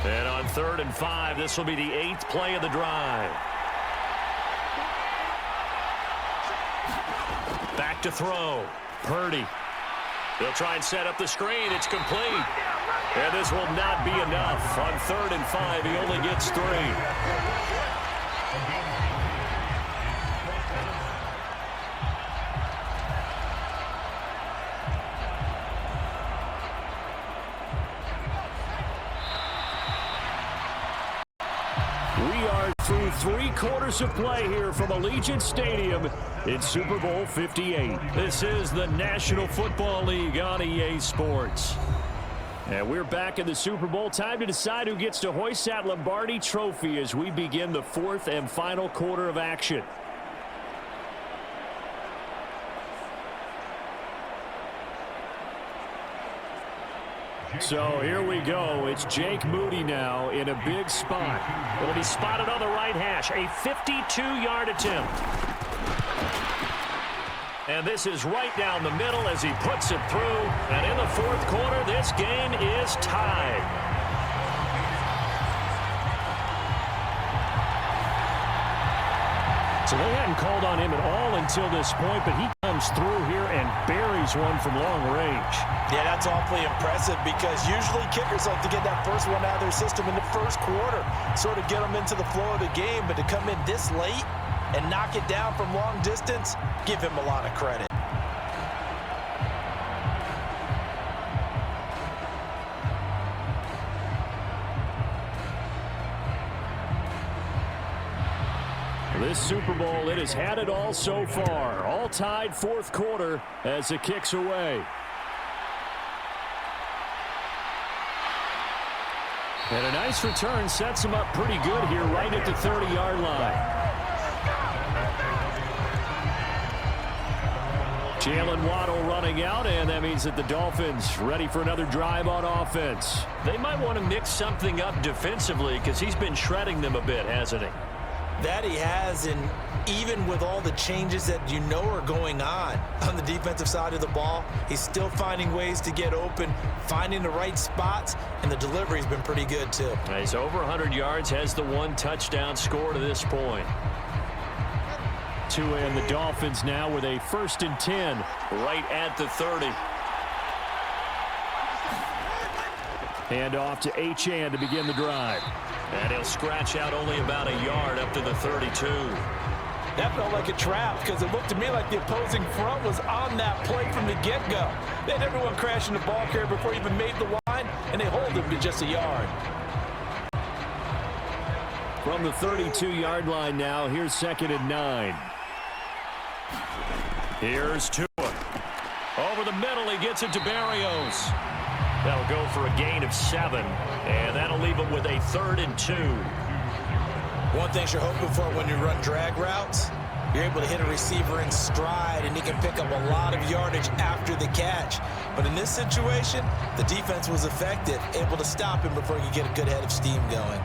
And on 3rd and 5, this will be the 8th play of the drive. Back to throw. Purdy. They'll try and set up the screen. It's complete. And this will not be enough. On 3rd and 5, he only gets 3. We are through 3 quarters of play here from Allegiant Stadium in Super Bowl 58. This is the National Football League on EA Sports. And we're back in the Super Bowl. Time to decide who gets to hoist that Lombardi trophy as we begin the 4th and final quarter of action. So here we go. It's Jake Moody now in a big spot. It'll be spotted on the right hash. A 52-yard attempt. And this is right down the middle as he puts it through. And in the 4th quarter, this game is tied. So they hadn't called on him at all until this point, but he comes through here and buries one from long range. Yeah, that's awfully impressive because usually kickers like to get that first one out of their system in the 1st quarter, sort of get them into the flow of the game, but to come in this late and knock it down from long distance, give him a lot of credit. This Super Bowl, it has had it all so far. All tied 4th quarter as the kick's away. And a nice return sets him up pretty good here right at the 30-yard line. Jalen Waddle running out, and that means that the Dolphins ready for another drive on offense. They might want to mix something up defensively because he's been shredding them a bit, hasn't he? That he has, and even with all the changes that you know are going on the defensive side of the ball, he's still finding ways to get open, finding the right spots, and the delivery's been pretty good too. He's over 100 yards, has the 1 touchdown score to this point. Tua and the Dolphins now with a 1st and 10 right at the 30. Hand off to Achane to begin the drive. And he'll scratch out only about a yard up to the 32. That felt like a trap because it looked to me like the opposing front was on that play from the get-go. They had everyone crashing the ball carrier before he even made the line, and they hold him to just a yard. From the 32-yard line now, here's 2nd and 9. Here's Tua. Over the middle, he gets it to Berrios. That'll go for a gain of 7, and that'll leave him with a 3rd and 2. One thing you're hoping for when you run drag routes, You're able to hit a receiver in stride, and he can pick up a lot of yardage after the catch. But in this situation, the defense was effective, able to stop him before he could get a good head of steam going.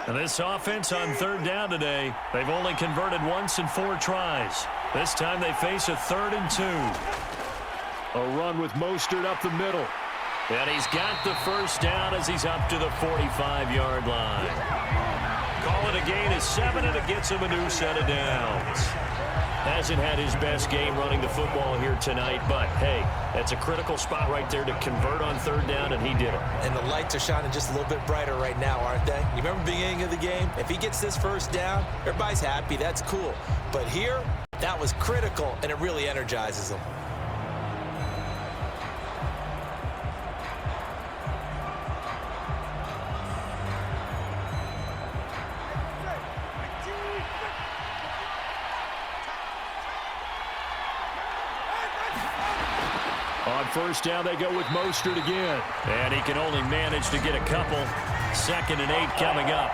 And this offense on third down today, they've only converted once in 4 tries. This time they face a 3rd and 2. A run with Mostert up the middle. And he's got the first down as he's up to the 45-yard line. Call it a gain of 7, and it gets him a new set of downs. Hasn't had his best game running the football here tonight, but, hey, that's a critical spot right there to convert on third down, and he did it. And the lights are shining just a little bit brighter right now, aren't they? You remember the beginning of the game? If he gets this first down, everybody's happy. That's cool. But here, that was critical, and it really energizes him. On first down, they go with Mostert again. And he can only manage to get a couple. 2nd and 8 coming up.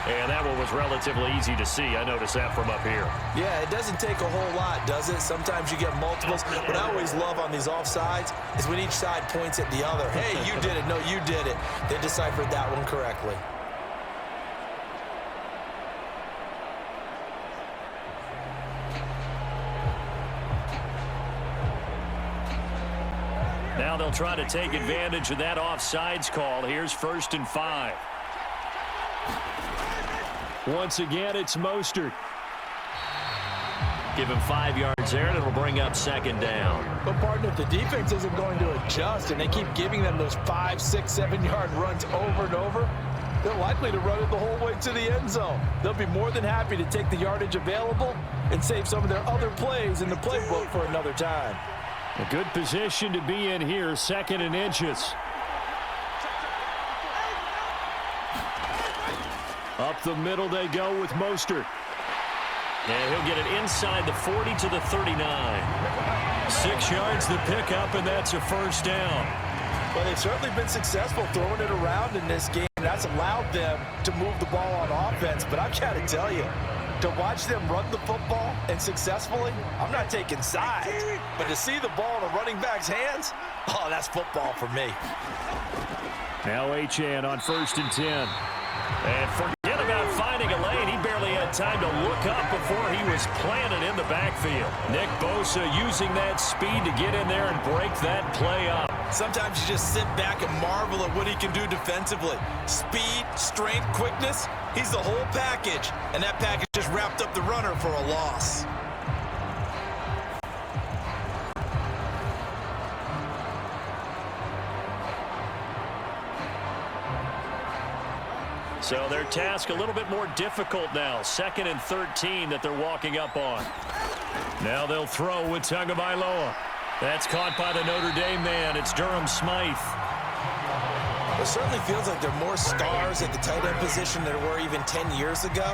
And that one was relatively easy to see. I noticed that from up here. Yeah, it doesn't take a whole lot, does it? Sometimes you get multiples. What I always love on these offsides is when each side points at the other. Hey, you did it. No, you did it. They deciphered that one correctly. Now they'll try to take advantage of that offsides call. Here's 1st and 5. Once again, it's Mostert. Give him 5 yards there, and it'll bring up 2nd down. But, partner, if the defense isn't going to adjust and they keep giving them those 5, 6, 7-yard runs over and over, they're likely to run it the whole way to the end zone. They'll be more than happy to take the yardage available and save some of their other plays in the playbook for another time. A good position to be in here, 2nd and inches. Up the middle they go with Mostert. And he'll get it inside the 40 to the 39. 6 yards the pickup, and that's a first down. Well, they've certainly been successful throwing it around in this game. That's allowed them to move the ball on offense. But I've got to tell you, to watch them run the football and successfully, I'm not taking sides. But to see the ball in a running back's hands, oh, that's football for me. Now Achane on 1st and 10. And forget about finding a lane. He barely had time to look up before he was planted in the backfield. Nick Bosa using that speed to get in there and break that play up. Sometimes you just sit back and marvel at what he can do defensively. Speed, strength, quickness, he's the whole package. And that package just wrapped up the runner for a loss. So their task a little bit more difficult now. 2nd and 13 that they're walking up on. Now they'll throw with Tagovailoa. That's caught by the Notre Dame man. It's Durham Smythe. It certainly feels like there are more stars at the tight end position than there were even 10 years ago.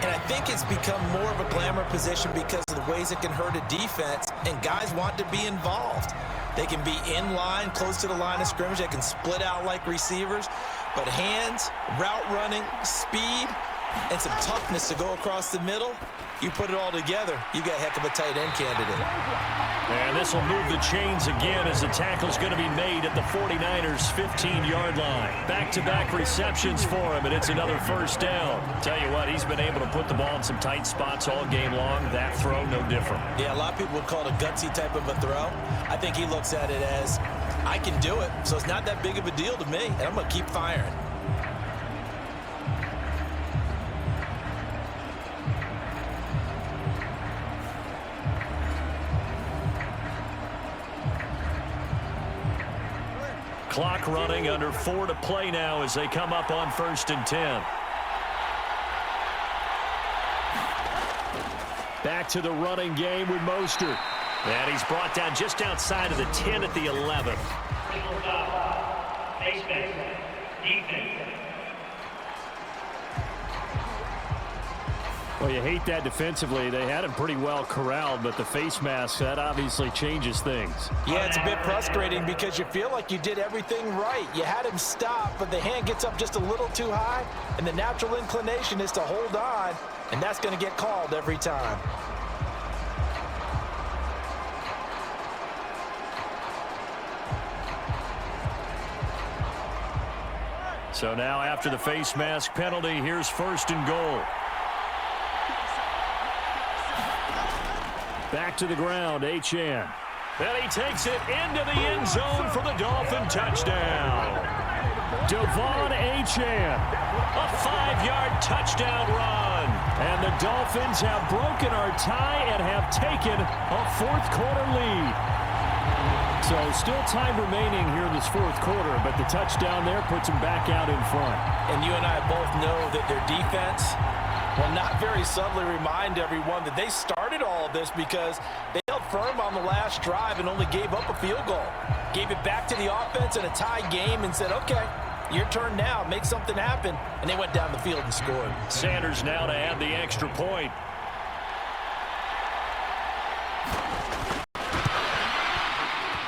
And I think it's become more of a glamour position because of the ways it can hurt a defense, and guys want to be involved. They can be in line, close to the line of scrimmage. They can split out like receivers. But hands, route running, speed, and some toughness to go across the middle, you put it all together, you got a heck of a tight end candidate. And this will move the chains again as the tackle's going to be made at the 49ers' 15-yard line. Back-to-back receptions for him, and it's another first down. Tell you what, he's been able to put the ball in some tight spots all game long. That throw, no different. Yeah, a lot of people would call it a gutsy type of a throw. I think he looks at it as, I can do it, so it's not that big of a deal to me, and I'm going to keep firing. Clock running, under 4 to play now as they come up on 1st and 10. Back to the running game with Mostert. And he's brought down just outside of the 10 at the 11. Well, you hate that defensively. They had him pretty well corralled, but the face mask, that obviously changes things. Yeah, it's a bit frustrating because you feel like you did everything right. You had him stop, but the hand gets up just a little too high, and the natural inclination is to hold on, and that's going to get called every time. So now after the face mask penalty, here's 1st and goal. Back to the ground, Achane. And he takes it into the end zone for the Dolphin touchdown. Devon Achane, a 5-yard touchdown run. And the Dolphins have broken our tie and have taken a 4th quarter lead. So still time remaining here in this 4th quarter, but the touchdown there puts them back out in front. And you and I both know that their defense will not very subtly remind everyone that they started all of this because they held firm on the last drive and only gave up a field goal. Gave it back to the offense in a tie game and said, okay, your turn now, make something happen. And they went down the field and scored. Sanders now to add the extra point.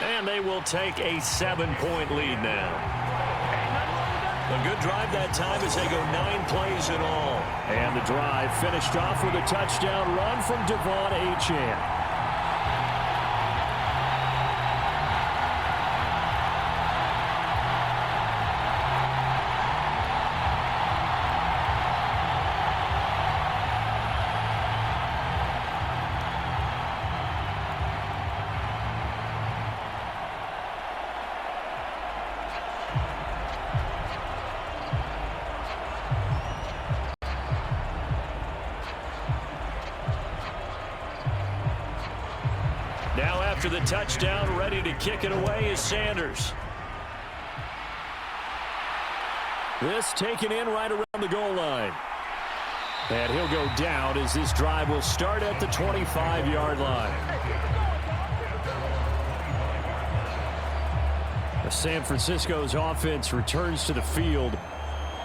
And they will take a 7-point lead now. A good drive that time as they go 9 plays in all. And the drive finished off with a touchdown run from Devon Achane. Now after the touchdown, ready to kick it away is Sanders. This taken in right around the goal line. And he'll go down as this drive will start at the 25-yard line. San Francisco's offense returns to the field.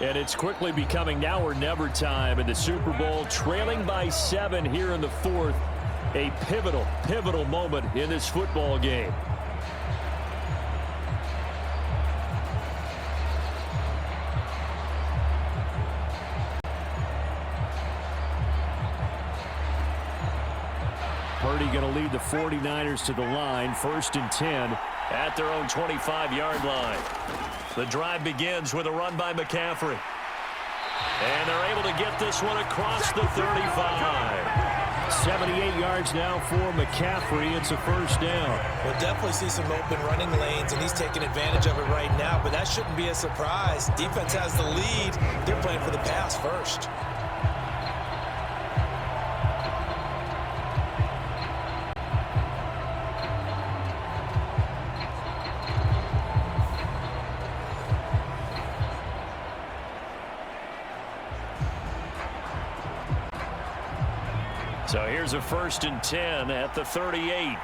And it's quickly becoming now or never time in the Super Bowl, trailing by 7 here in the 4th. A pivotal moment in this football game. Purdy going to lead the 49ers to the line, 1st and 10 at their own 25-yard line. The drive begins with a run by McCaffrey. And they're able to get this one across the 35. 78 yards now for McCaffrey. It's a 1st down. We'll definitely see some open running lanes, and he's taking advantage of it right now, but that shouldn't be a surprise. Defense has the lead. They're playing for the pass first. So here's a 1st and 10 at the 38.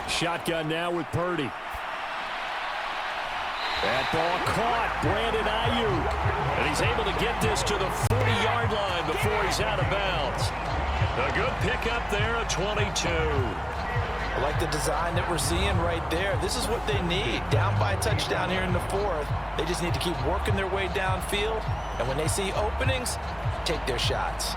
Shotgun now with Purdy. That ball caught. Brandon Ayuk. And he's able to get this to the 40-yard line before he's out of bounds. A good pickup there at 22. I like the design that we're seeing right there. This is what they need. Down by a touchdown here in the 4th. They just need to keep working their way downfield. And when they see openings, take their shots.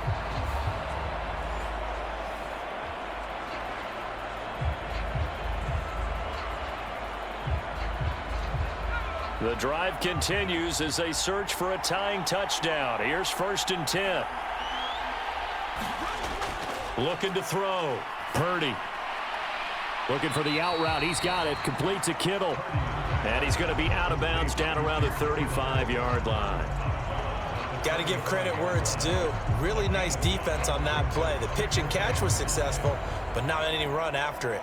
The drive continues as they search for a tying touchdown. Here's 1st and 10. Looking to throw. Purdy. Looking for the out route. He's got it. Completes a Kittle. And he's going to be out of bounds down around the 35-yard line. Got to give credit where it's due. Really nice defense on that play. The pitch and catch was successful, but not any run after it.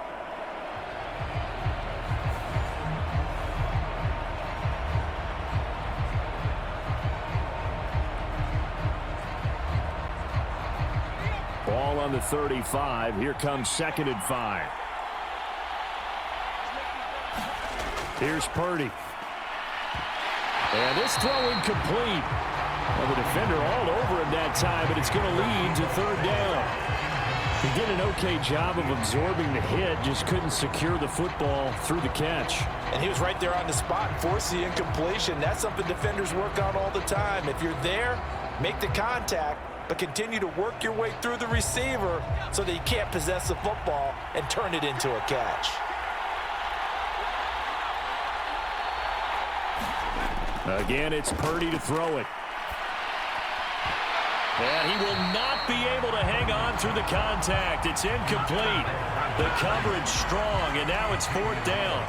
Ball on the 35. Here comes 2nd and 5. Here's Purdy. And this throw incomplete. Well, the defender all over him that time, but it's going to lead to third down. He did an okay job of absorbing the hit, just couldn't secure the football through the catch. And he was right there on the spot and forced the incompletion. That's something defenders work on all the time. If you're there, make the contact, but continue to work your way through the receiver so that you can't possess the football and turn it into a catch. Again, it's Purdy to throw it. And he will not be able to hang on through the contact. It's incomplete. The coverage strong, and now it's fourth down.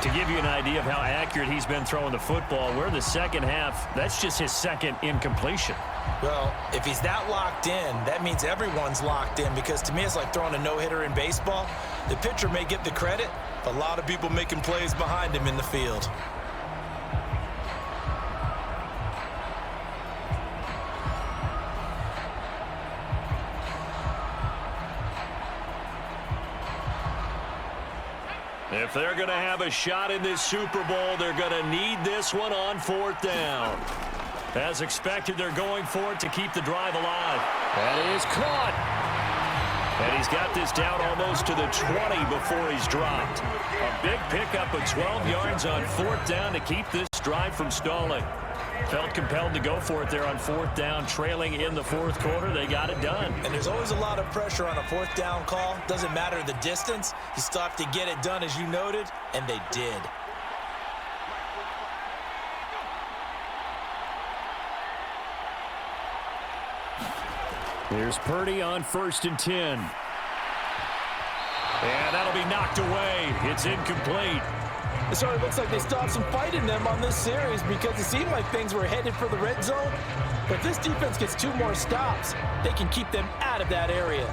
To give you an idea of how accurate he's been throwing the football, we're in the second half. That's just his second incompletion. Well, if he's that locked in, that means everyone's locked in, because to me it's like throwing a no-hitter in baseball. The pitcher may get the credit, but a lot of people making plays behind him in the field. If they're going to have a shot in this Super Bowl, they're going to need this one on fourth down. As expected, they're going for it to keep the drive alive. That is caught. And he's got this down almost to the 20 before he's dropped. A big pickup of 12 yards on fourth down to keep this drive from stalling. Felt compelled to go for it there on fourth down, trailing in the fourth quarter. They got it done. And there's always a lot of pressure on a fourth down call. Doesn't matter the distance. You still have to get it done, as you noted, and they did. Here's Purdy on 1st and 10. And that'll be knocked away. It's incomplete. It already looks like they stopped some fight in them on this series, because it seemed like things were headed for the red zone. But if this defense gets 2 more stops, they can keep them out of that area.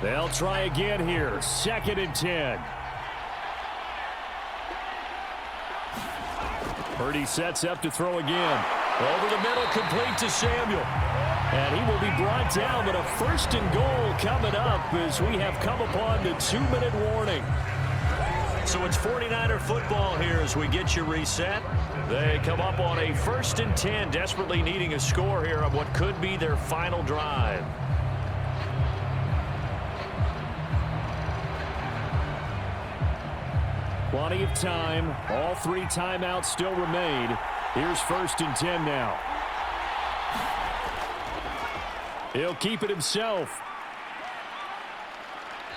They'll try again here. 2nd and 10. Purdy sets up to throw again. Over the middle, complete to Samuel. And he will be brought down, but a 1st and goal coming up as we have come upon the 2-minute warning. So it's 49er football here as we get you reset. They come up on a 1st and 10, desperately needing a score here on what could be their final drive. Plenty of time. All 3 timeouts still remain. Here's 1st and 10 now. He'll keep it himself.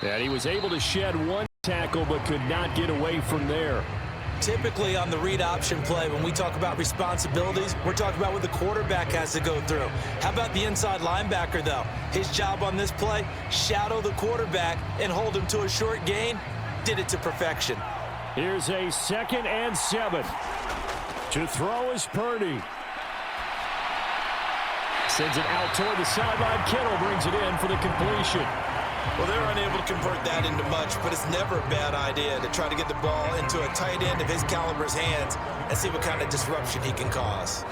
And he was able to shed 1 tackle but could not get away from there. Typically on the read option play, when we talk about responsibilities, we're talking about what the quarterback has to go through. How about the inside linebacker, though? His job on this play, shadow the quarterback and hold him to a short gain. Did it to perfection. Here's a 2nd and 7. To throw is Purdy. Sends it out toward the sideline. Kittle brings it in for the completion. Well, they're unable to convert that into much, but it's never a bad idea to try to get the ball into a tight end of his caliber's hands and see what kind of disruption he can cause.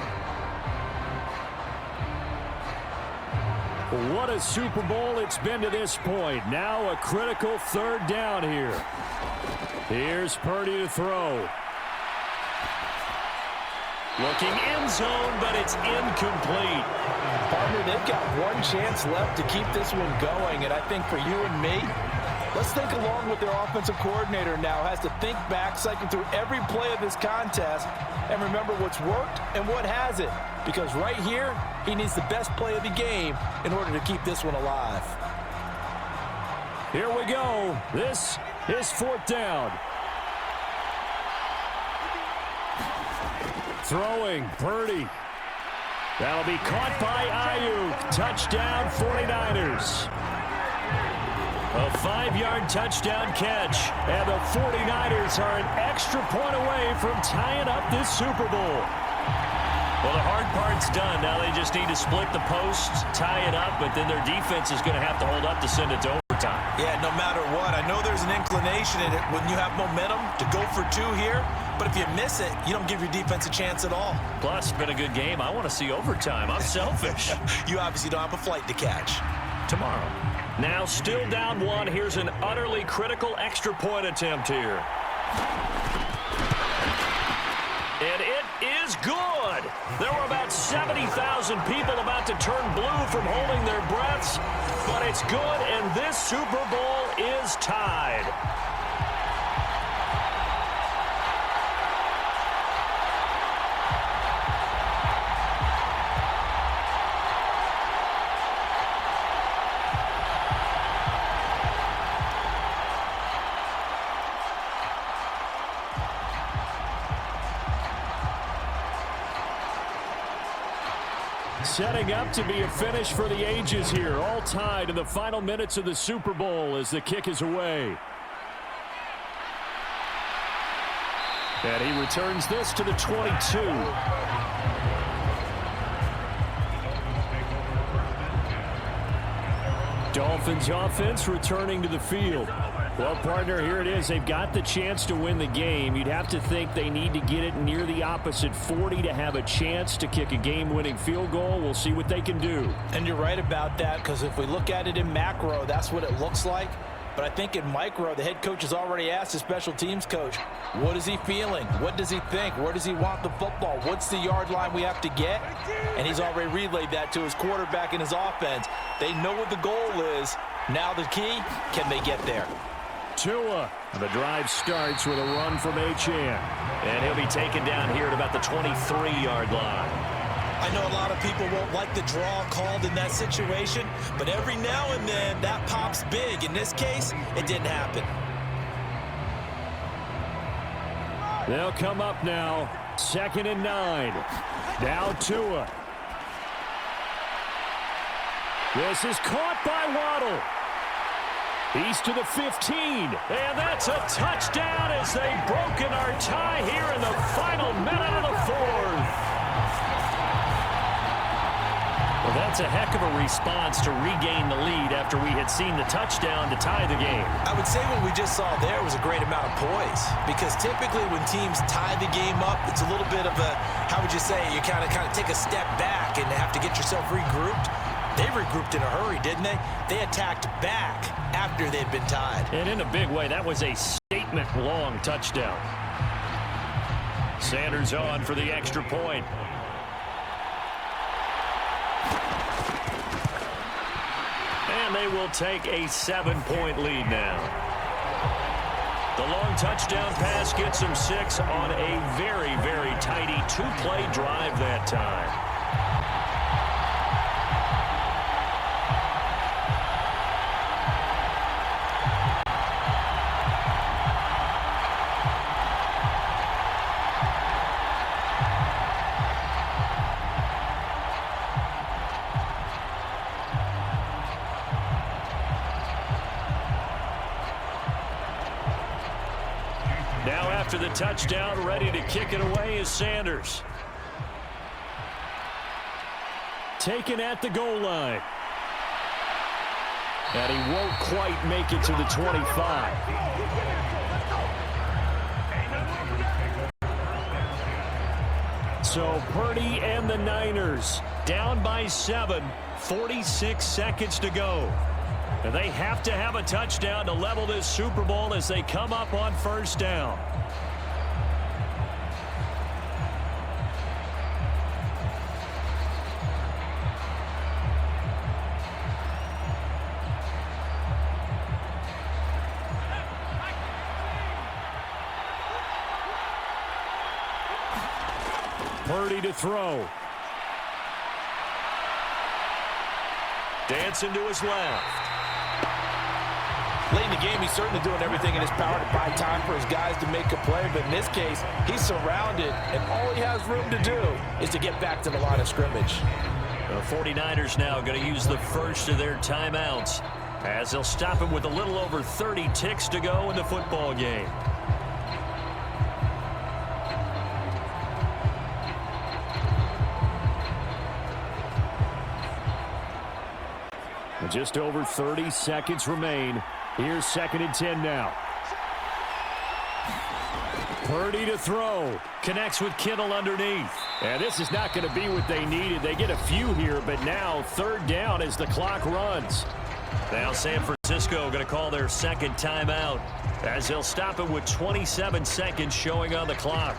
What a Super Bowl it's been to this point. Now a critical 3rd down here. Here's Purdy to throw. Looking end zone, but it's incomplete. Partner, they've got 1 chance left to keep this one going, and I think for you and me, let's think along with their offensive coordinator now. Has to think back, cycle through every play of this contest, and remember what's worked and what hasn't. Because right here, he needs the best play of the game in order to keep this one alive. Here we go. This is 4th down. Throwing, Purdy. That'll be caught by Ayuk. Touchdown, 49ers. A 5-yard touchdown catch. And the 49ers are an extra point away from tying up this Super Bowl. Well, the hard part's done. Now they just need to split the posts, tie it up, but then their defense is going to have to hold up to send it to overtime. Yeah, no matter what. I know there's an inclination in it when you have momentum to go for 2 here. But if you miss it, you don't give your defense a chance at all. Plus, been a good game. I want to see overtime. I'm selfish. You obviously don't have a flight to catch. Tomorrow. Now still down one. Here's an utterly critical extra point attempt here. And it is good. There were about 70,000 people about to turn blue from holding their breaths, but it's good, and this Super Bowl is tied. Setting up to be a finish for the ages here. All tied in the final minutes of the Super Bowl as the kick is away. And he returns this to the 22. Dolphins offense returning to the field. Well, partner, here it is. They've got the chance to win the game. You'd have to think they need to get it near the opposite 40 to have a chance to kick a game-winning field goal. We'll see what they can do. And you're right about that, because if we look at it in macro, that's what it looks like. But I think in micro, the head coach has already asked the special teams coach, what is he feeling? What does he think? Where does he want the football? What's the yard line we have to get? And he's already relayed that to his quarterback and his offense. They know what the goal is. Now the key, can they get there? Tua. The drive starts with a run from Achane. And he'll be taken down here at about the 23-yard line. I know a lot of people won't like the draw called in that situation, but every now and then that pops big. In this case, it didn't happen. They'll come up now. 2nd and 9. Now Tua. This is caught by Waddle. He's to the 15, and that's a touchdown as they've broken our tie here in the final minute of the 4th. Well, that's a heck of a response to regain the lead after we had seen the touchdown to tie the game. I would say what we just saw there was a great amount of poise, because typically when teams tie the game up, it's a little bit of a, how would you say, you kind of take a step back and have to get yourself regrouped. They regrouped in a hurry, didn't they? They attacked back after they'd been tied. And in a big way, that was a statement-long touchdown. Sanders on for the extra point. And they will take a 7-point lead now. The long touchdown pass gets them 6 on a very, very tidy 2-play drive that time. Now after the touchdown, ready to kick it away is Sanders. Taken at the goal line. And he won't quite make it to the 25. So Purdy and the Niners down by 7, 46 seconds to go. And they have to have a touchdown to level this Super Bowl as they come up on 1st down. Purdy to throw. Dancing to his left. Late in the game, he's certainly doing everything in his power to buy time for his guys to make a play. But in this case, he's surrounded, and all he has room to do is to get back to the line of scrimmage. The 49ers now going to use the first of their timeouts as they'll stop him with a little over 30 ticks to go in the football game. Just over 30 seconds remain. Here's 2nd and 10 now. Purdy to throw. Connects with Kittle underneath. And this is not going to be what they needed. They get a few here, but now third down as the clock runs. Now San Francisco going to call their second timeout as they'll stop it with 27 seconds showing on the clock.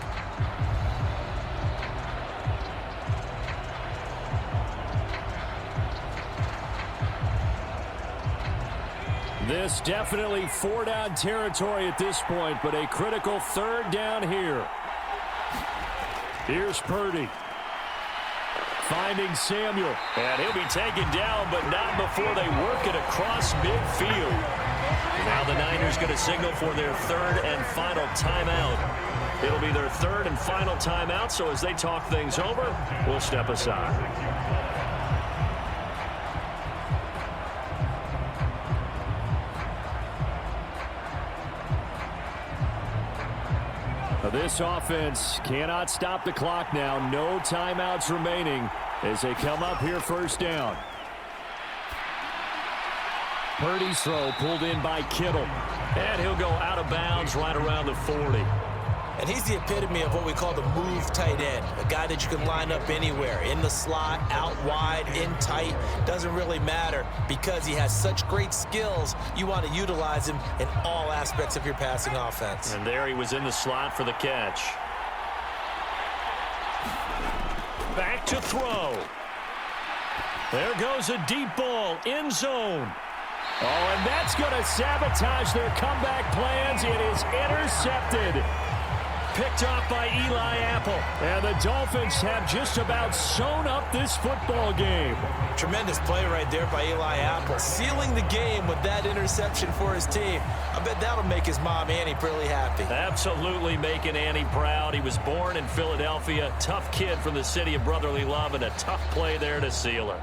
This definitely four-down territory at this point, but a critical third down here. Here's Purdy. Finding Samuel. And he'll be taken down, but not before they work it across midfield. Now the Niners going to signal for their third and final timeout. It'll be their third and final timeout, so as they talk things over, we'll step aside. This offense cannot stop the clock now. No timeouts remaining as they come up here first down. Purdy's throw pulled in by Kittle. And he'll go out of bounds right around the 40. And he's the epitome of what we call the move tight end. A guy that you can line up anywhere. In the slot, out wide, in tight. Doesn't really matter because he has such great skills. You want to utilize him in all aspects of your passing offense. And there he was in the slot for the catch. Back to throw. There goes a deep ball. End zone. Oh, and that's going to sabotage their comeback plans. It is intercepted. Picked off by Eli Apple. And the Dolphins have just about sewn up this football game. Tremendous play right there by Eli Apple. Sealing the game with that interception for his team. I bet that'll make his mom, Annie, really happy. Absolutely making Annie proud. He was born in Philadelphia. Tough kid from the city of brotherly love, and a tough play there to seal her.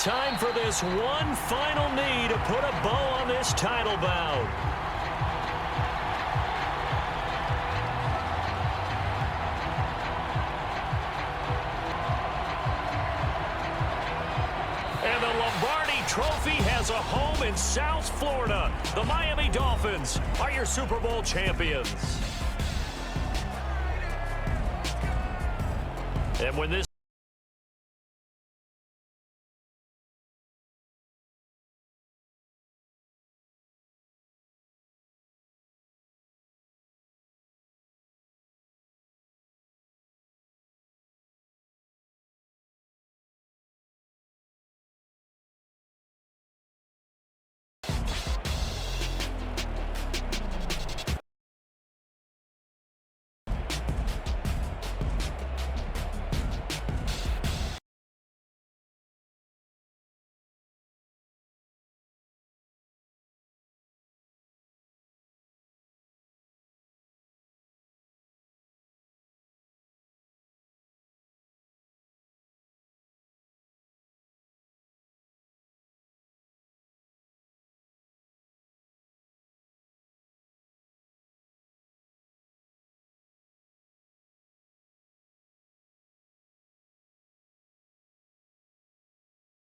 Time for this one final knee to put a bow on this title bout. And the Lombardi Trophy has a home in South Florida. The Miami Dolphins are your Super Bowl champions. And when this